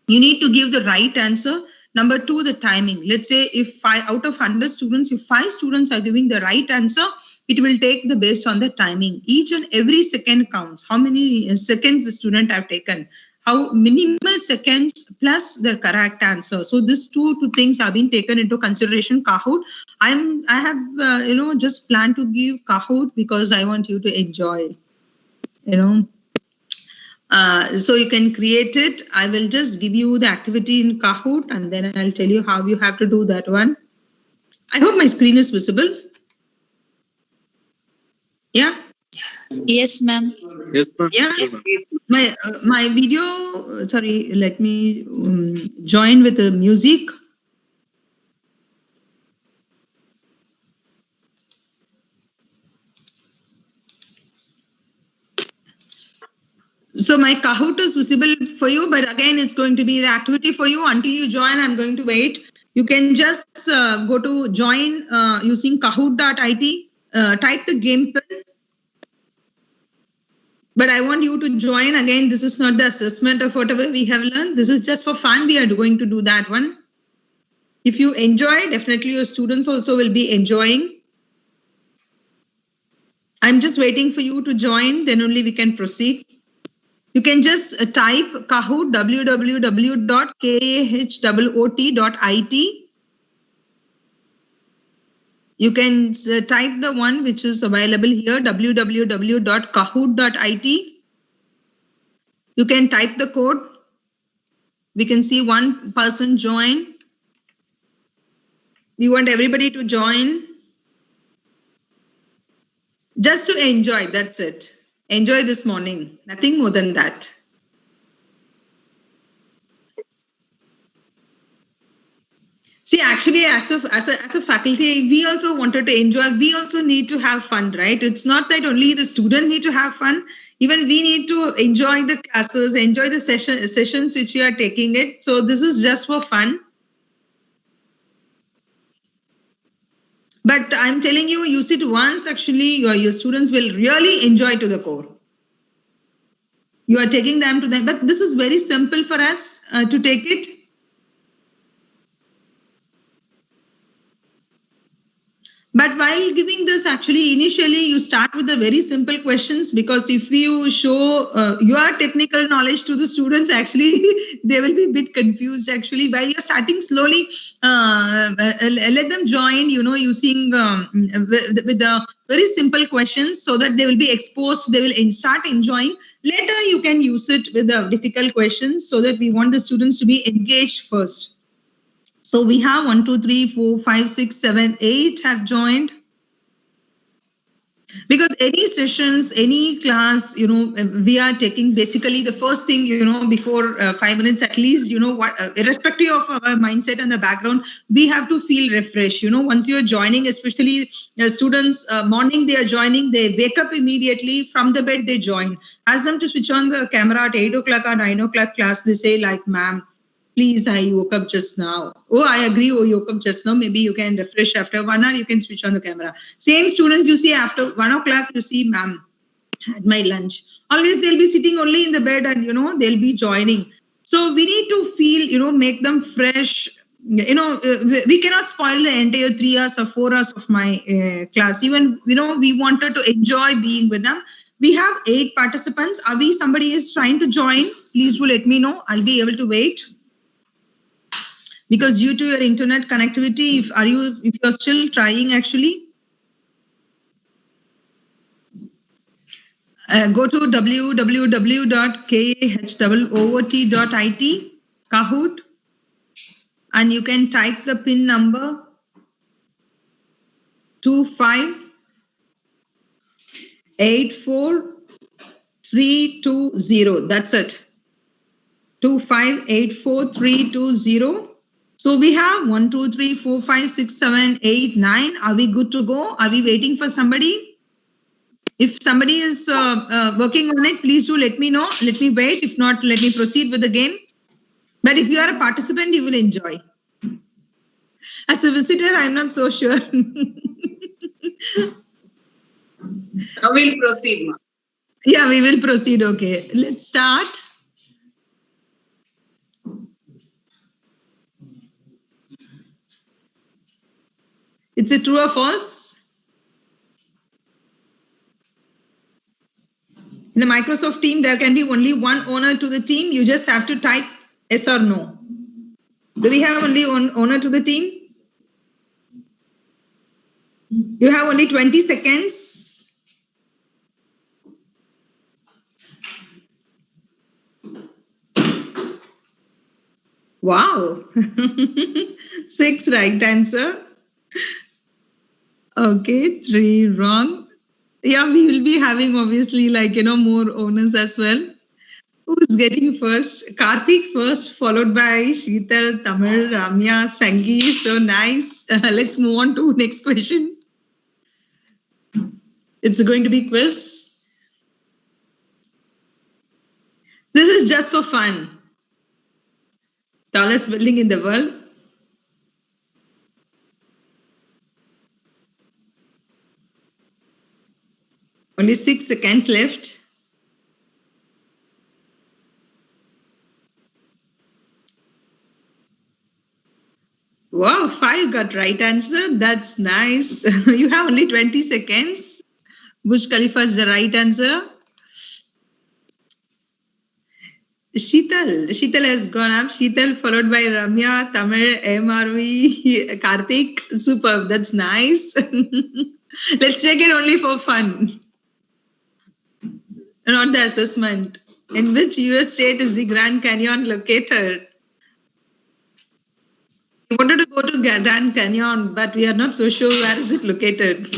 S2: you need to give the right answer. Number two, the timing. Let's say if out of 100 students, if 5 students are giving the right answer, it will take based on the timing. Each and every second counts. How many seconds the student have taken, how minimal seconds plus the correct answer. So these two things have been taken into consideration. Kahoot. I have just planned to give Kahoot because I want you to enjoy. So you can create it. I will just give you the activity in Kahoot and then I'll tell you how you have to do that one. I hope my screen is visible. Yeah.
S3: Yes, ma'am.
S1: Yes, ma'am.
S2: Yeah. My video. Sorry, let me join with the music. So my Kahoot is visible for you, but again, it's going to be the activity for you. Until you join, I'm going to wait. You can just go to join using kahoot.it. Type the game pin. But I want you to join. Again, this is not the assessment of whatever we have learned. This is just for fun. We are going to do that one. If you enjoy, definitely your students also will be enjoying. I'm just waiting for you to join. Then only we can proceed. You can just type Kahoot, www.kahoot.it. You can type the one which is available here, www.kahoot.it. You can type the code. We can see one person join. We want everybody to join. Just to enjoy, that's it. Enjoy this morning, nothing more than that. See, actually, as a faculty, we also wanted to enjoy. We also need to have fun, right? It's not that only the student need to have fun. Even we need to enjoy the classes, enjoy the sessions which we are taking it. So this is just for fun. But I'm telling you, use it once, actually, your students will really enjoy to the core. You are taking them to them, but this is very simple for us to take it. But while giving this, actually, initially you start with the very simple questions, because if you show your technical knowledge to the students, actually, they will be a bit confused. Actually, while you're starting slowly, let them join, using with the very simple questions so that they will be exposed, they will start enjoying. Later, you can use it with the difficult questions so that we want the students to be engaged first. So we have 1, 2, 3, 4, 5, 6, 7, 8 have joined. Because any sessions, any class, we are taking basically the first thing, before 5 minutes at least, what, irrespective of our mindset and the background, we have to feel refreshed. Once you're joining, especially students, morning they are joining, they wake up immediately from the bed, they join. Ask them to switch on the camera at 8 o'clock or 9 o'clock class. They say like, ma'am, Please, I woke up just now. Oh, I agree. Oh, you woke up just now. Maybe you can refresh after 1 hour. You can switch on the camera. Same students you see after 1 o'clock, you see, ma'am, had my lunch. Always they'll be sitting only in the bed and, they'll be joining. So we need to feel, make them fresh. We cannot spoil the entire 3 hours or 4 hours of my class. Even, we wanted to enjoy being with them. We have 8 participants. Avi, somebody is trying to join. Please do let me know. I'll be able to wait. Because due to your internet connectivity, if you're still trying actually, go to www.kahwoot.it, Kahoot, and you can type the PIN number 2584320. That's it. 2584320. So we have 1, 2, 3, 4, 5, 6, 7, 8, 9. Are we good to go? Are we waiting for somebody? If somebody is working on it, please do let me know. Let me wait. If not, let me proceed with the game. But if you are a participant, you will enjoy. As a visitor, I'm not so sure.
S4: Now we'll proceed, ma'am.
S2: Yeah, we will proceed. Okay, let's start. It's a true or false? In the Microsoft team, there can be only one owner to the team. You just have to type yes or no. Do we have only one owner to the team? You have only 20 seconds. Wow. 6 right answer. Okay, 3 wrong. Yeah, we will be having obviously more owners as well. Who's getting first? Karthik first, followed by Sheetal, Tamil, Ramya, Sangi. So nice. Let's move on to next question. It's going to be quiz. This is just for fun. Tallest building in the world. Only 6 seconds left. Wow, 5 got right answer. That's nice. You have only 20 seconds. Burj Khalifa is the right answer. Sheetal has gone up. Sheetal followed by Ramya, Tamil, MRV, Karthik. Superb. That's nice. Let's check it only for fun. Not the assessment. In which US state is the Grand Canyon located? We wanted to go to Grand Canyon, but we are not so sure where is it located.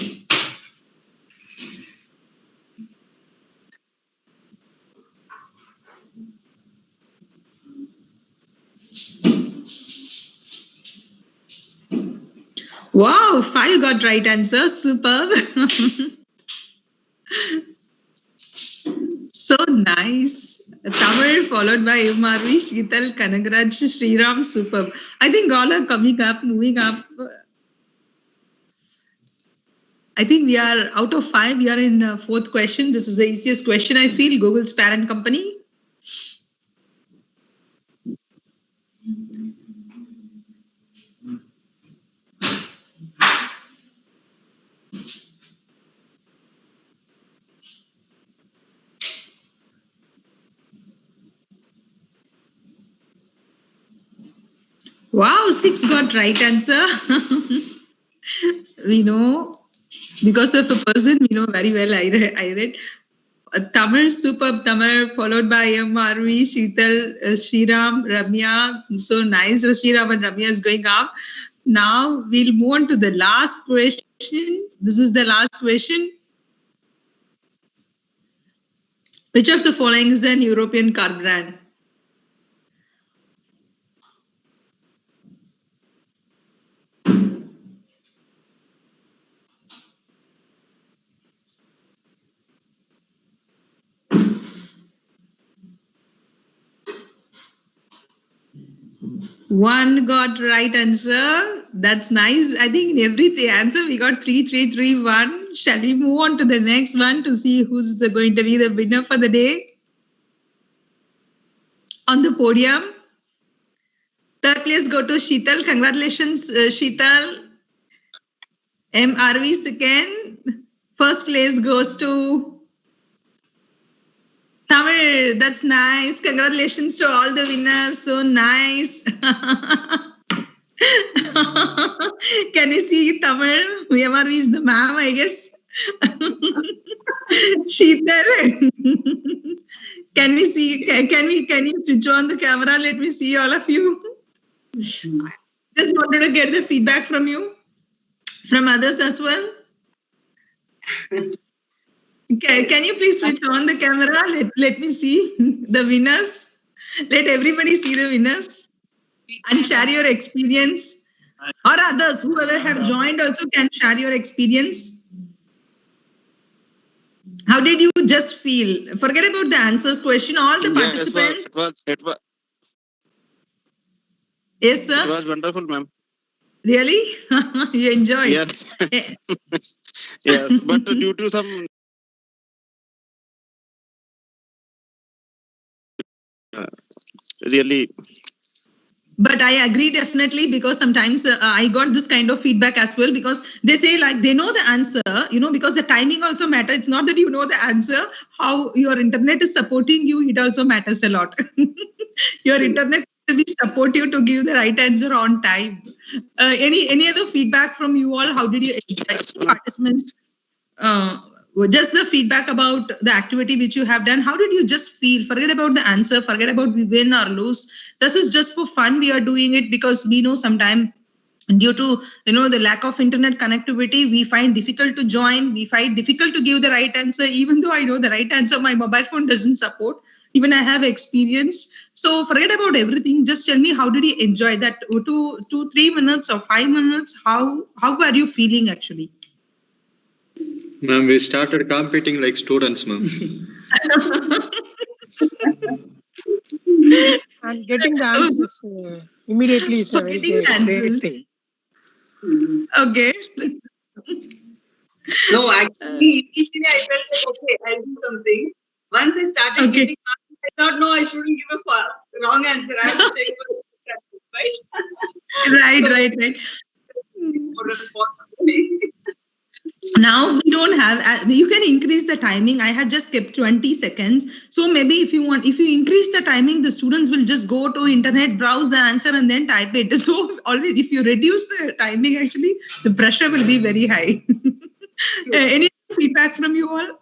S2: Wow, 5 got right answer. Superb. So nice. Tamil followed by MRV, Sheetal, Kanagraj, Sriram. Superb. I think all are coming up, moving up. I think we are out of 5. We are in 4th question. This is the easiest question, I feel. Google's parent company. Wow, 6 got right answer. We know because of a person we know very well. I read Tamil, superb Tamil, followed by MRV, Sheetal, Shriram, Ramya. So nice. So Shriram and Ramya is going up. Now we'll move on to the last question. This is the last question. Which of the following is an European car brand? One got right answer. That's nice. I think in every answer we got 3, 3, 3, 1. Shall we move on to the next one to see who's going to be the winner for the day? On the podium. Third place go to Sheetal. Congratulations, Sheetal. MRV second. First place goes to Tamil. That's nice. Congratulations to all the winners. So nice. Can you see Tamil? MRV is the ma'am, I guess. Sheetal. Can we see? Can you switch on the camera? Let me see all of you. Just wanted to get the feedback from you, from others as well. Can you please switch on the camera? Let me see the winners. Let everybody see the winners and share your experience. Or others, whoever have joined also can share your experience. How did you just feel? Forget about the answers question. All the participants.
S5: It was.
S2: Yes, sir.
S5: It was wonderful, ma'am.
S2: Really? You enjoyed?
S5: Yes. Yes, but due to some really.
S2: But I agree definitely, because sometimes I got this kind of feedback as well, because they say like they know the answer, because the timing also matters. It's not that you know the answer, how your internet is supporting you, it also matters a lot. Your internet to be supportive to give the right answer on time. Any other feedback from you all? How did you participants? Just the feedback about the activity which you have done. How did you just feel? Forget about the answer, forget about we win or lose. This is just for fun. We are doing it because we know sometimes due to the lack of internet connectivity, we find difficult to join, we find difficult to give the right answer. Even though I know the right answer, my mobile phone doesn't support. Even I have experienced. So forget about everything. Just tell me, how did you enjoy that 2, 3 minutes or 5 minutes? How are you feeling actually?
S6: Ma'am, we started competing like students, ma'am.
S7: And getting the answers immediately is a very great thing.
S2: Okay.
S4: No, actually, initially I felt like, okay, I'll do something. Once I started getting answers, I thought, no, I shouldn't give a wrong answer. I have to check right?
S2: Right.
S4: More responsibility.
S2: Now we don't have, you can increase the timing. I had just kept 20 seconds. So maybe if you increase the timing, the students will just go to internet, browse the answer and then type it. So always, if you reduce the timing, actually, the pressure will be very high. Any feedback from you all?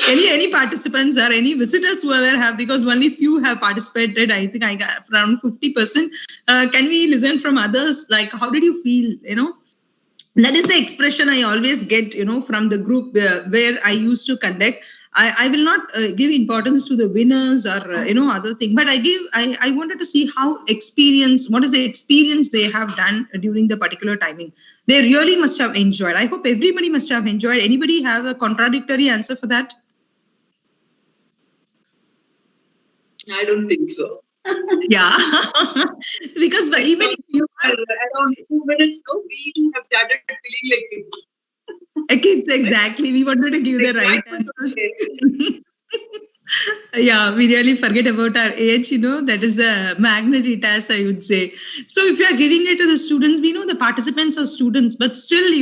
S2: Any participants or any visitors whoever have, because only few have participated. I think I got around 50%. Can we listen from others? Like, how did you feel, That is the expression I always get, from the group where I used to conduct. I will not give importance to the winners or, other thing, but I wanted to see what is the experience they have done during the particular timing. They really must have enjoyed. I hope everybody must have enjoyed. Anybody have a contradictory answer for that?
S4: I don't think so.
S2: Yeah, because even if you
S4: around 2 minutes, no, we too have started feeling like kids.
S2: Kids, exactly. We wanted to give the right answers. Yeah, we really forget about our age, that is the magnetic task, I would say. So if you are giving it to the students, we know the participants are students, but still,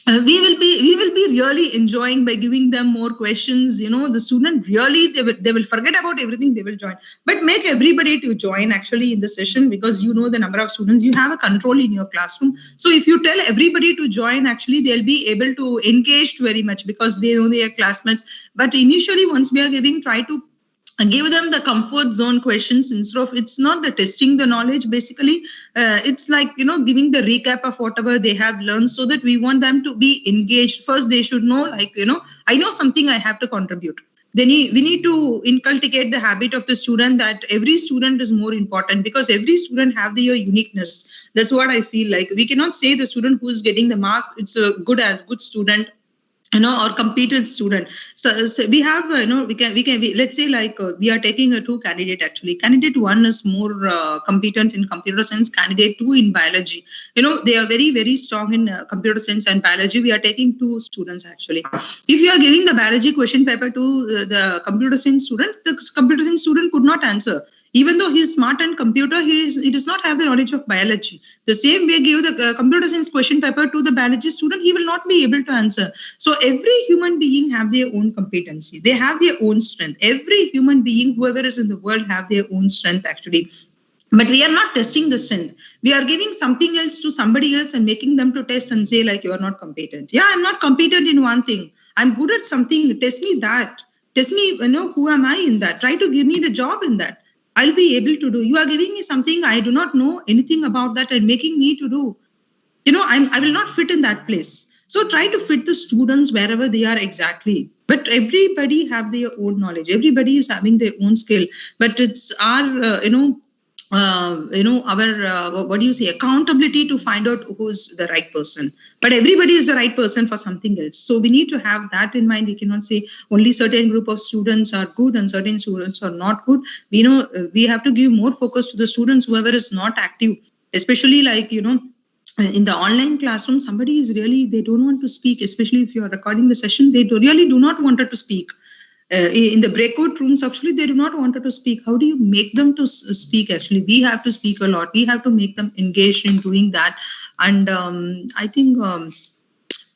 S2: we will be really enjoying by giving them more questions. The student really, they will forget about everything, they will join. But make everybody to join actually in the session, because the number of students, you have a control in your classroom. So if you tell everybody to join, actually they'll be able to engage very much because they know their classmates. But initially, once we are giving, try to give them the comfort zone questions instead of, it's not the testing the knowledge, basically it's like giving the recap of whatever they have learned, so that we want them to be engaged. First they should know, like I know something, I have to contribute. Then we need to inculcate the habit of the student that every student is more important, because every student have their uniqueness. That's what I feel like. We cannot say the student who is getting the mark, it's a good student, or competent student. So we have, let's say like we are taking a 2 candidate actually. Candidate 1 is more competent in computer science. Candidate 2 in biology. They are very, very strong in computer science and biology. We are taking 2 students actually. If you are giving the biology question paper to the computer science student, the computer science student could not answer. Even though he is smart in computer, he does not have the knowledge of biology. The same way, give the computer science question paper to the biology student, he will not be able to answer. So every human being have their own competency. They have their own strength. Every human being, whoever is in the world, have their own strength actually. But we are not testing the strength. We are giving something else to somebody else and making them to test and say like, you are not competent. Yeah, I'm not competent in one thing. I'm good at something. Test me that. Test me, who am I in that? Try to give me the job in that. I'll be able to do. You are giving me something I do not know anything about that and making me to do. I will not fit in that place. So try to fit the students wherever they are exactly. But everybody have their own knowledge. Everybody is having their own skill. But it's our, accountability to find out who's the right person. But everybody is the right person for something else. So we need to have that in mind. We cannot say only certain group of students are good and certain students are not good. We have to give more focus to the students, whoever is not active, especially like, in the online classroom, somebody is really, they don't want to speak, especially if you are recording the session, they really do not want to speak. In the breakout rooms, actually, they do not want to speak. How do you make them to speak? Actually, we have to speak a lot. We have to make them engaged in doing that. And I think,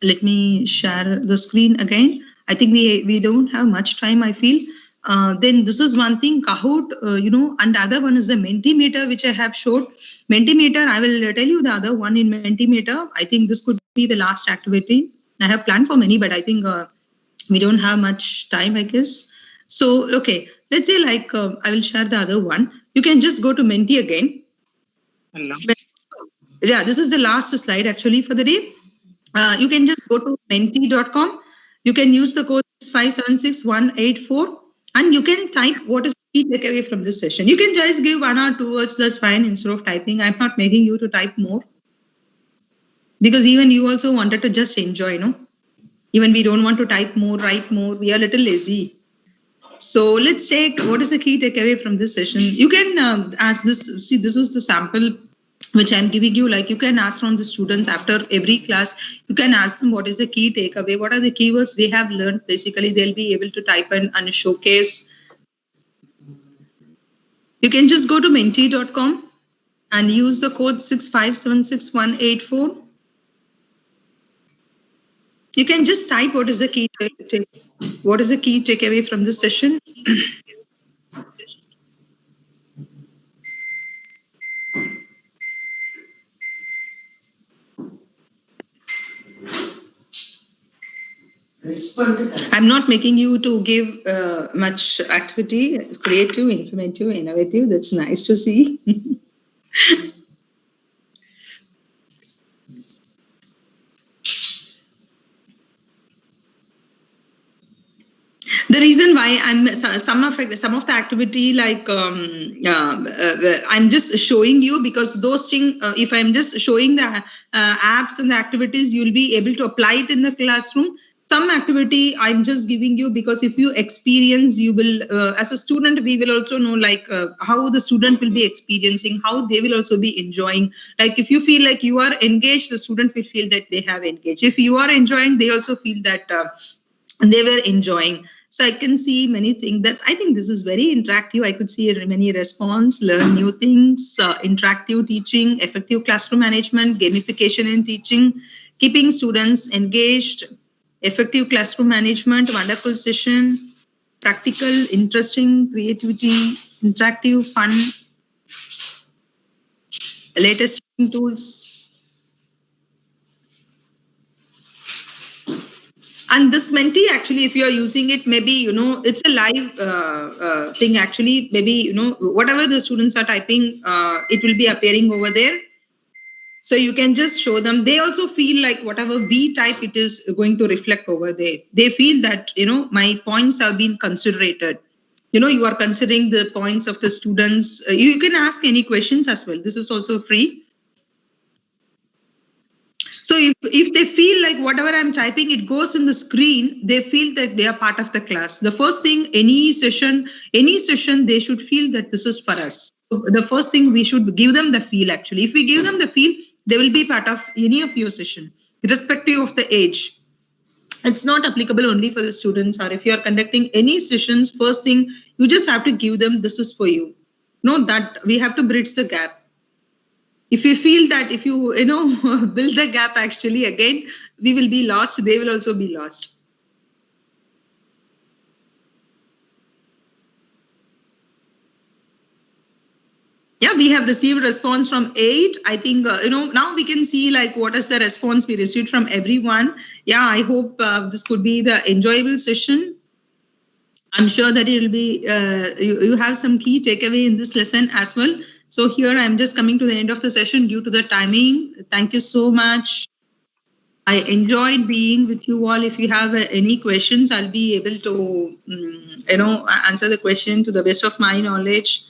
S2: let me share the screen again. I think we don't have much time, I feel. Then this is one thing, Kahoot, and the other one is the Mentimeter, which I have showed. Mentimeter, I will tell you the other one in Mentimeter. I think this could be the last activity. I have planned for many, but I think we don't have much time, I guess. So, okay, let's say like, I will share the other one. You can just go to Menti again. Hello. Yeah, this is the last slide actually for the day. You can just go to menti.com. You can use the code 576-184 and you can type what is the key takeaway from this session. You can just give 1 or 2 words, that's fine, instead of typing. I'm not making you to type more. Because even you also wanted to just enjoy, Even we don't want to type more, write more. We are a little lazy. So let's take what is the key takeaway from this session. You can ask this. See, this is the sample which I'm giving you. Like you can ask from the students after every class. You can ask them what is the key takeaway. What are the keywords they have learned? Basically, they'll be able to type in and showcase. You can just go to menti.com and use the code 6576184. You can just type what is the key takeaway from this session. I'm not making you to give much activity, creative, informative, innovative. That's nice to see. The reason why some of the activity, like I'm just showing you, because those things, if I'm just showing the apps and the activities, you'll be able to apply it in the classroom. Some activity I'm just giving you because if you experience, you will, as a student, we will also know like how the student will be experiencing, how they will also be enjoying. Like if you feel like you are engaged, the student will feel that they have engaged. If you are enjoying, they also feel that they were enjoying. So I can see many things. I think this is very interactive. I could see many response, learn new things, interactive teaching, effective classroom management, gamification in teaching, keeping students engaged, effective classroom management, wonderful session, practical, interesting, creativity, interactive, fun, latest tools. And this Menti, actually, if you are using it, maybe, it's a live thing, actually. Maybe, whatever the students are typing, it will be appearing over there. So you can just show them. They also feel like whatever we type, it is going to reflect over there. They feel that, my points have been considered. You are considering the points of the students. You can ask any questions as well. This is also free. So if they feel like whatever I'm typing, it goes in the screen, they feel that they are part of the class. The first thing, any session, they should feel that this is for us. So the first thing, we should give them the feel actually. If we give them the feel, they will be part of any of your session, irrespective of the age. It's not applicable only for the students, or if you are conducting any sessions, first thing, you just have to give them, this is for you. No, that we have to bridge the gap. If you feel that if you build the gap, actually, again, we will be lost, they will also be lost. Yeah, we have received response from 8. I think, now we can see like what is the response we received from everyone. Yeah, I hope this could be the enjoyable session. I'm sure that it will be, you have some key takeaway in this lesson as well. So here I'm just coming to the end of the session due to the timing. Thank you so much. I enjoyed being with you all. If you have any questions, I'll be able to, answer the question to the best of my knowledge.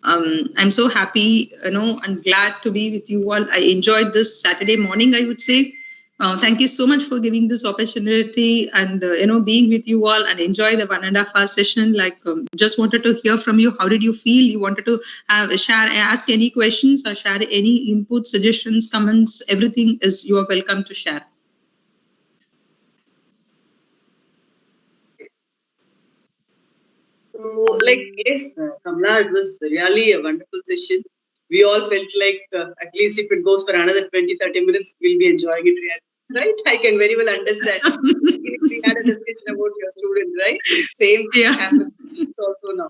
S2: I'm so happy, and glad to be with you all. I enjoyed this Saturday morning, I would say. Thank you so much for giving this opportunity and, being with you all, and enjoy the 1.5 hour session. Like, just wanted to hear from you. How did you feel? You wanted to ask any questions or share any input, suggestions, comments, everything is, you are welcome to share.
S4: So, yes, Kamala, it was really a wonderful session. We all felt like at least if it goes for another 20-30 minutes, we'll be enjoying it really. Right? I can very well understand. We had a discussion about your students, right? Same thing happens also now.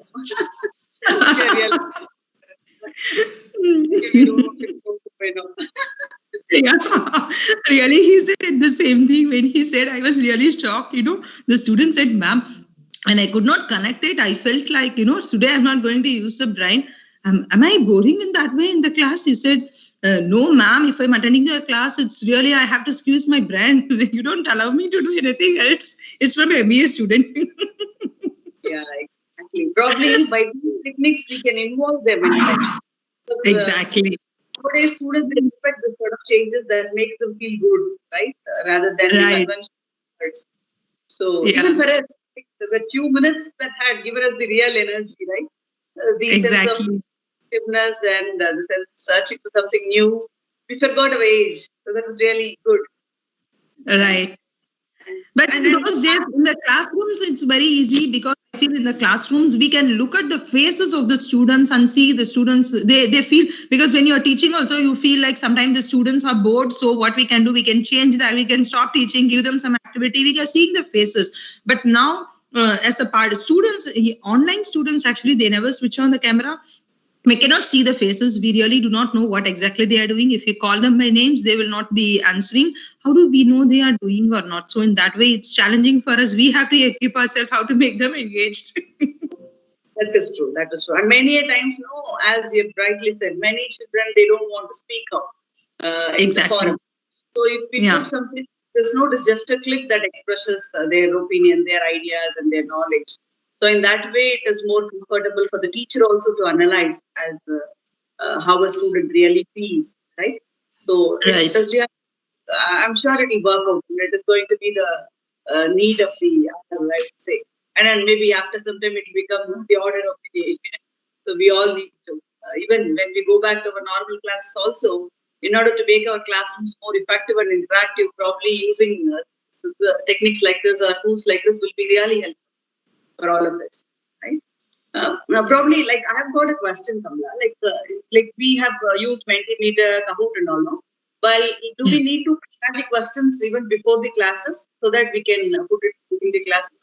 S2: Yeah, really, he said the same thing when he said, I was really shocked. The student said, ma'am, and I could not connect it. I felt like, today I'm not going to use the brain. Am I boring in that way in the class? He said, no, ma'am, if I'm attending the class, it's really, I have to squeeze my brain. You don't allow me to do anything else. It's from a MBA student.
S4: Yeah, exactly. Probably by these techniques, we can involve them in that.
S2: Exactly.
S4: Nowadays, students will expect the sort of changes that makes them feel good, right? Rather than the conventional words. So even for us, the few minutes that had given us the real energy, right? The sense of activeness and the sense of searching for something new. We forgot our age, so that was really good.
S2: Right. But in those days, in the classrooms, it's very easy because I feel in the classrooms, we can look at the faces of the students and see the students, they feel, because when you're teaching also, you feel like sometimes the students are bored. So what we can do, we can change that. We can stop teaching, give them some activity. We are seeing the faces. But now, as a part of students, online students, actually, they never switch on the camera. We cannot see the faces. We really do not know what exactly they are doing. If you call them by names, they will not be answering. How do we know they are doing or not? So in that way, it's challenging for us. We have to equip ourselves how to make them engaged.
S4: That is true. That is true. And many a times, as you rightly said, many children, they don't want to speak up in the forum. So if we put something, this note is just a clip that expresses their opinion, their ideas, and their knowledge. So in that way, it is more comfortable for the teacher also to analyze as how a student really feels, right? So it is, I'm sure it will work out. It is going to be the need of the hour, I would say. And then maybe after some time, it will become the order of the day. So we all need to, even when we go back to our normal classes also, in order to make our classrooms more effective and interactive, probably using techniques like this or tools like this will be really helpful for all of this, right? Now, probably, like, I have got a question, Kamala. Like we have used Mentimeter, Kahoot, and all. No? Well, do we need to prepare the questions even before the classes so that we can put it in the classes?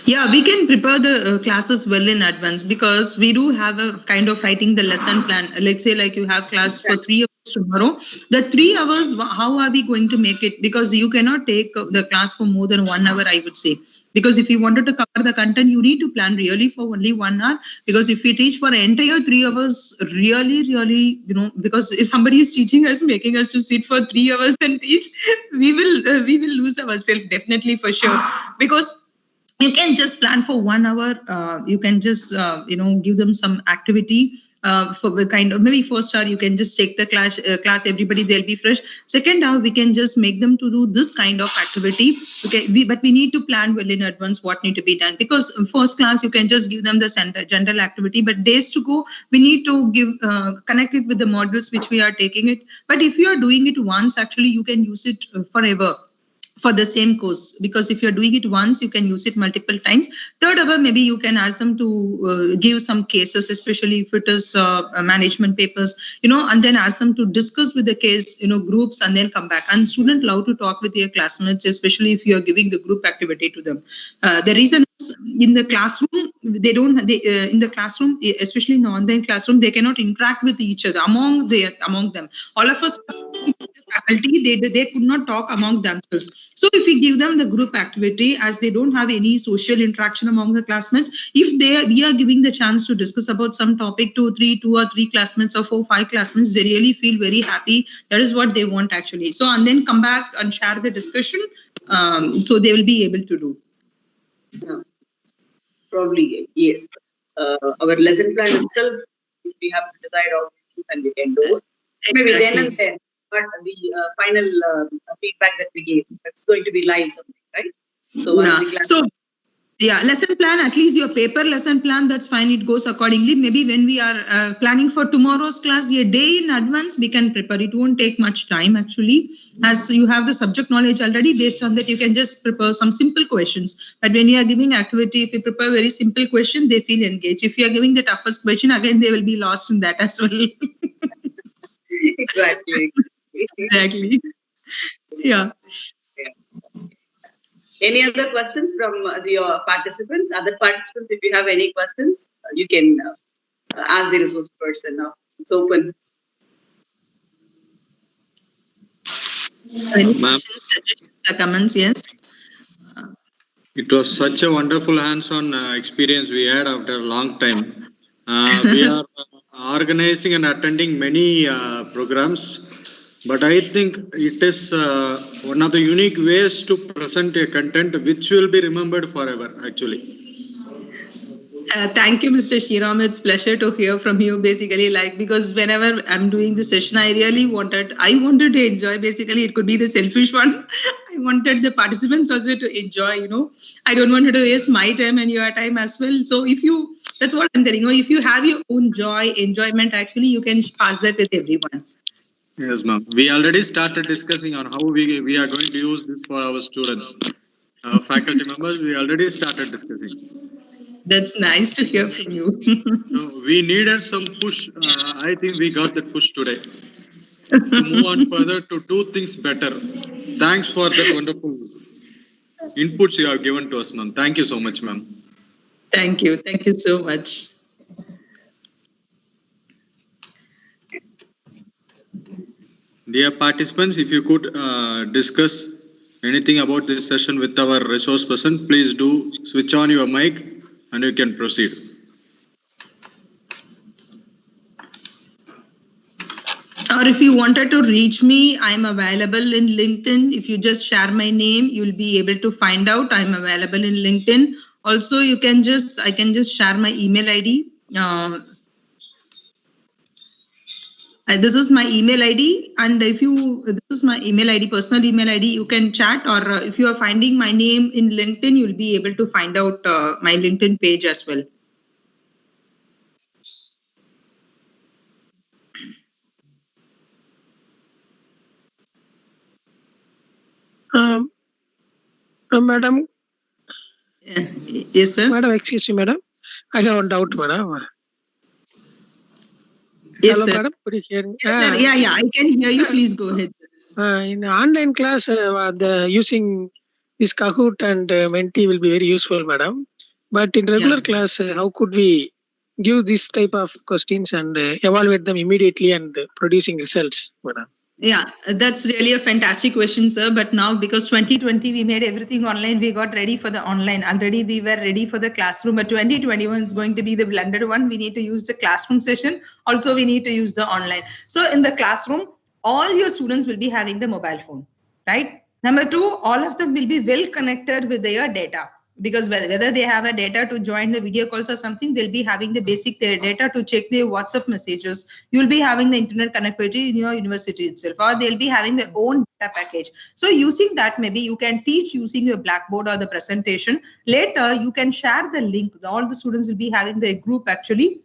S2: Yeah, we can prepare the classes well in advance because we do have a kind of writing the lesson plan. Let's say like you have class for 3 hours tomorrow. The 3 hours, how are we going to make it? Because you cannot take the class for more than 1 hour, I would say. Because if you wanted to cover the content, you need to plan really for only 1 hour. Because if we teach for an entire 3 hours, really, because if somebody is teaching us, making us to sit for 3 hours and teach, we will lose ourselves definitely for sure. Because You can just plan for 1 hour. You can just, give them some activity. For the kind of, maybe first hour you can just take the class, everybody, they'll be fresh. Second hour we can just make them to do this kind of activity. Okay, but we need to plan well in advance what need to be done, because first class you can just give them the general activity, but days to go we need to give connect it with the modules which we are taking it. But if you are doing it once, actually you can use it forever for the same course, because if you're doing it once, you can use it multiple times. Third hour, maybe you can ask them to give some cases, especially if it is management papers, and then ask them to discuss with the case, groups, and then come back. And students love to talk with their classmates, especially if you are giving the group activity to them. The reason is, in the classroom, in the classroom, especially in the online classroom, they cannot interact with each other among them. All of us faculty, they could not talk among themselves. So if we give them the group activity, as they don't have any social interaction among the classmates, if we are giving the chance to discuss about some topic to 2 or 3 classmates or 4, 5 classmates, they really feel very happy. That is what they want actually. So, and then come back and share the discussion. So they will be able to do.
S4: Yeah. Probably, yes. Our lesson plan itself, we have to decide all these things and we can do it. Maybe then and then. But the final feedback that we gave, that's going to be live something, right? So,
S2: lesson plan, at least your paper lesson plan, that's fine. It goes accordingly. Maybe when we are planning for tomorrow's class, a day in advance, we can prepare. It won't take much time actually, as you have the subject knowledge already. Based on that, you can just prepare some simple questions. But when you are giving activity, if you prepare very simple question, they feel engaged. If you are giving the toughest question, again, they will be lost in that as well.
S4: Exactly.
S2: Exactly. Yeah.
S4: Any other questions from your participants? Other participants, if you have any questions, you can ask the resource person now. It's open.
S6: Ma'am,
S2: Comments, yes.
S6: it was such a wonderful hands-on experience we had after a long time. We are organizing and attending many programs, but I think it is one of the unique ways to present a content which will be remembered forever, actually.
S2: Thank you, Mr. Shriram. It's a pleasure to hear from you, basically, because whenever I'm doing the session, I wanted to enjoy. Basically, it could be the selfish one. I wanted the participants also to enjoy, I don't want to waste my time and your time as well. So that's what I'm telling you, if you have your own enjoyment, actually, you can pass that with everyone.
S6: Yes, ma'am. We already started discussing on how we are going to use this for our students. Faculty members, we already started discussing.
S2: That's nice to hear from you.
S6: So we needed some push. I think we got that push today to move on further, to do things better. Thanks for that wonderful inputs you have given to us, ma'am. Thank you so much, ma'am.
S2: Thank you. Thank you so much.
S6: Dear participants, if you could discuss anything about this session with our resource person, please do switch on your mic and you can proceed.
S2: Or if you wanted to reach me, I'm available in LinkedIn. If you just share my name, you'll be able to find out I'm available in LinkedIn. Also, I can just share my email ID. This is my email ID, and this is my email ID, personal email ID, you can chat, or if you are finding my name in LinkedIn, you'll be able to find out my LinkedIn page as well.
S7: Madam.
S2: Yes, sir.
S7: Madam, excuse me, madam. I have one doubt, madam.
S2: Yes,
S7: hello,
S2: sir.
S7: madam. Could you hear me?
S2: Yes, sir. Yeah, I can hear you. Please go ahead.
S7: In online class, using this Kahoot and Menti will be very useful, madam. But in regular class, how could we give this type of questions and evaluate them immediately and producing results, madam?
S2: Yeah, that's really a fantastic question, sir. But now, because 2020, we made everything online, we got ready for the online. Already we were ready for the classroom, but 2021 is going to be the blended one. We need to use the classroom session. Also, we need to use the online. So in the classroom, all your students will be having the mobile phone, right? Number 2, all of them will be well connected with their data. because whether they have a data to join the video calls or something, they'll be having the basic data to check their WhatsApp messages. You'll be having the internet connectivity in your university itself, or they'll be having their own data package. So using that, maybe you can teach using your Blackboard or the presentation. Later, you can share the link. All the students will be having their group actually.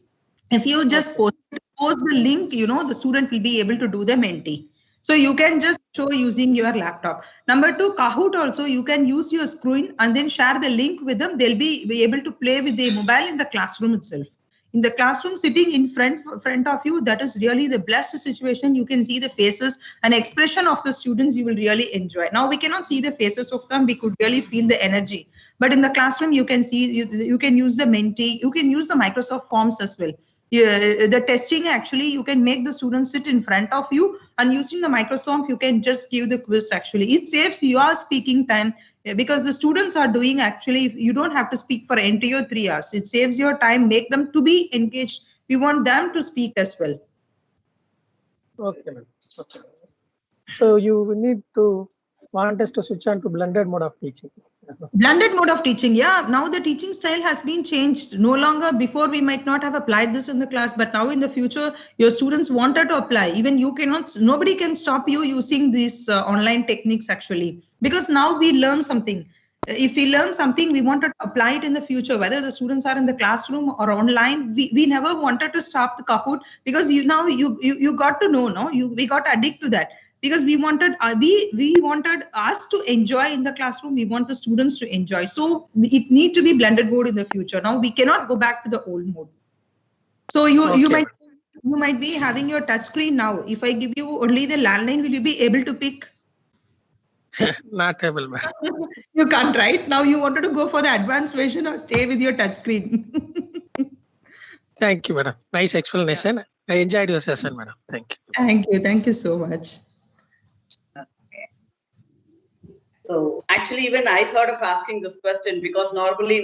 S2: If you just post the link, the student will be able to do the Menti. So you can just show using your laptop. Number two, Kahoot also, you can use your screen and then share the link with them. They'll be able to play with the mobile in the classroom itself. In the classroom, sitting in front of you, that is really the blessed situation. You can see the faces and expression of the students you will really enjoy. Now, we cannot see the faces of them. We could really feel the energy. But in the classroom, you can see, you can use the Menti, you can use the Microsoft Forms as well. The testing, actually, you can make the students sit in front of you, and using the Microsoft, you can just give the quiz actually. It saves your speaking time, because the students are doing, actually, you don't have to speak for entire 3 hours. It saves your time, make them to be engaged. We want them to speak as well.
S7: Okay, ma'am. Okay. So you need to want us to switch on to blended mode of teaching.
S2: Blended mode of teaching, yeah. Now the teaching style has been changed. No longer, before we might not have applied this in the class, but now in the future, your students wanted to apply. Even you cannot, nobody can stop you using these online techniques actually, because now we learn something. If we learn something, we wanted to apply it in the future, whether the students are in the classroom or online. We never wanted to stop the Kahoot, because you got to know, no, we got addicted to that. Because we wanted we wanted us to enjoy in the classroom. We want the students to enjoy. So it needs to be blended mode in the future. Now we cannot go back to the old mode. So you might be having your touch screen now. If I give you only the landline, will you be able to pick?
S7: Not able, madam.
S2: You can't, right? Now you wanted to go for the advanced version or stay with your touch screen.
S7: Thank you, madam. Nice explanation. Yeah. I enjoyed your session, madam. Thank you.
S2: Thank you. Thank you so much.
S4: So actually, even I thought of asking this question, because normally,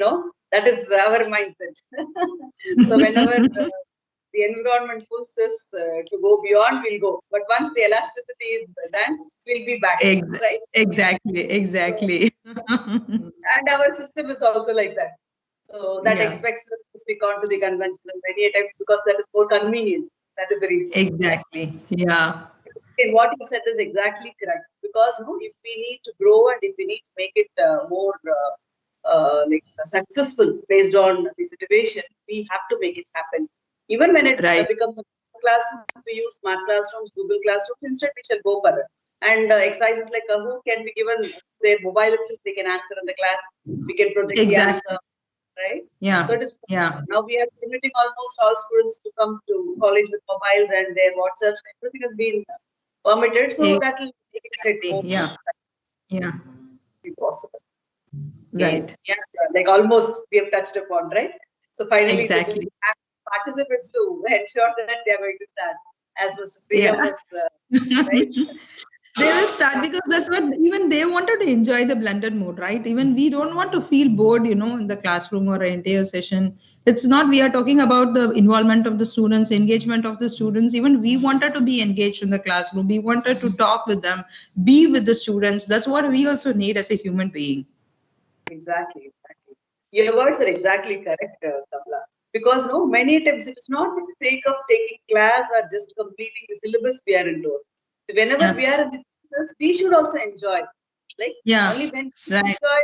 S4: that is our mindset. So whenever the environment pulls us to go beyond, we'll go. But once the elasticity is done, we'll be back. Right?
S2: Exactly.
S4: And our system is also like that. So that expects us to stick on to the conventional many times, because that is more convenient. That is the reason.
S2: Exactly. Yeah.
S4: And what you said is exactly correct, because if we need to grow and if we need to make it more successful based on the situation, we have to make it happen. Even when it becomes a classroom, we use smart classrooms, Google Classrooms. Instead, we shall go for it. And exercises like Kahoot can be given their mobile itself. They can answer in the class. We can project the answer. Right?
S2: Yeah.
S4: So it is, now we are limiting almost all students to come to college with mobiles and their WhatsApps. Everything has been permitted, so that will make it more be possible.
S2: Right.
S4: Yeah, like almost we have touched upon, right? So finally,
S2: exactly.
S4: we have participants to ensure that they are going to start, as Mrs. Sriram was, right?
S2: They will start, because that's what even they wanted to enjoy the blended mode, right? Even we don't want to feel bored, in the classroom or an entire session. It's not, we are talking about the involvement of the students, engagement of the students. Even we wanted to be engaged in the classroom. We wanted to talk with them, be with the students. That's what we also need as a human being.
S4: Exactly. Your words are exactly correct, Kamala. Because many times it is not for the sake of taking class or just completing the syllabus we are into. So whenever we are in the process, we should also enjoy. Like only when we enjoy,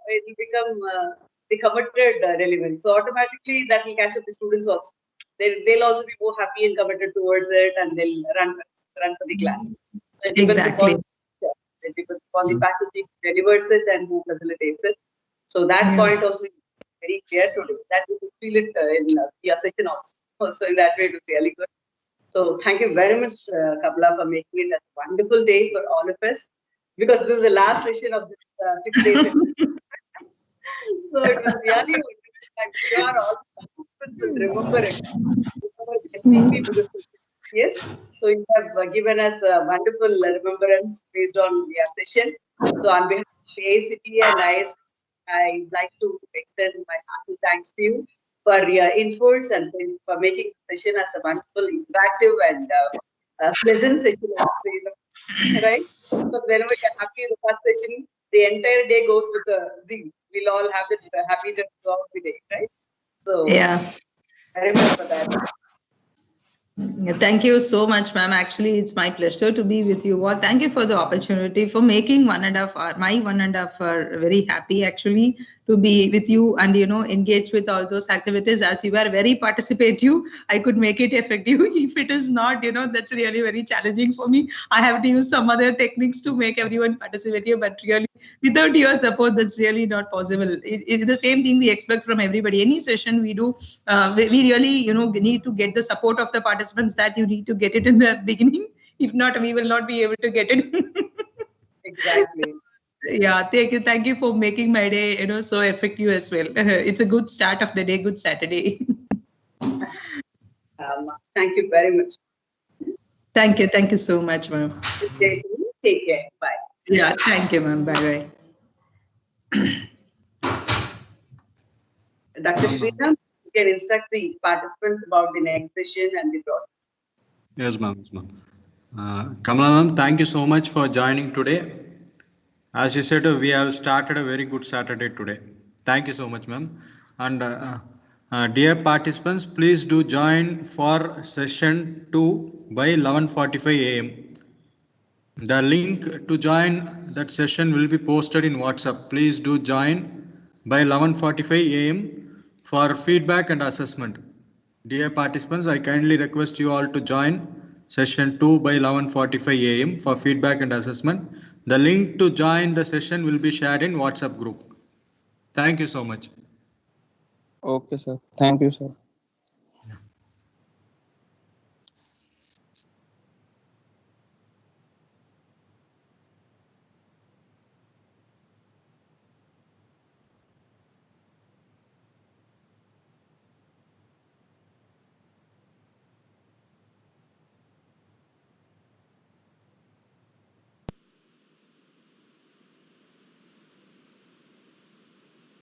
S4: it will become the committed relevant. So automatically that will catch up the students also. They'll also be more happy and committed towards it, and they'll run for the class. So it depends upon the faculty who delivers it and who facilitates it. So that point also is very clear today. That we could feel it in your session also. So in that way, it was really good. So thank you very much, Kamala, for making it a wonderful day for all of us, because this is the last session of this 6 days. So it was really wonderful. I'm sure all participants will remember it. Yes, so you have given us a wonderful remembrance based on your session. So on behalf of the ACT and IS, I'd like to extend my hearty thanks to you for your inputs and for making the session as a wonderful, interactive and pleasant session, I would say, right? Because whenever you're happy in the first session, the entire day goes with a zeal. We'll all have the happiness throughout the day, right? So
S2: Yeah.
S4: I remember that.
S2: Thank you so much, ma'am. Actually, it's my pleasure to be with you all. Thank you for the opportunity for making 1.5 hour, my 1.5 hour very happy actually to be with you and, engage with all those activities. As you were very participative, I could make it effective. If it is not, that's really very challenging for me. I have to use some other techniques to make everyone participative, but really without your support, that's really not possible. It's the same thing we expect from everybody. Any session we do, we really, need to get the support of the participants, that you need to get it in the beginning. If not, we will not be able to get it.
S4: Exactly.
S2: Yeah, thank you for making my day, so effective as well. It's a good start of the day, good Saturday.
S4: Thank you very much.
S2: Thank you so much, ma'am.
S4: Good day to you. Take care. Bye.
S2: Yeah, thank you, ma'am. Bye.
S4: Dr. Sriram, you can instruct the participants about the next session and the process.
S6: Yes, ma'am. Yes, ma'am. Kamala ma'am, thank you so much for joining today. As you said, we have started a very good Saturday today. Thank you so much, ma'am. And dear participants, please do join for session 2 by 11:45 a.m. The link to join that session will be posted in WhatsApp. Please do join by 11:45 a.m. for feedback and assessment. Dear participants, I kindly request you all to join session 2 by 11:45 a.m. for feedback and assessment. The link to join the session will be shared in WhatsApp group. Thank you so much.
S8: Okay, sir. Thank you, sir.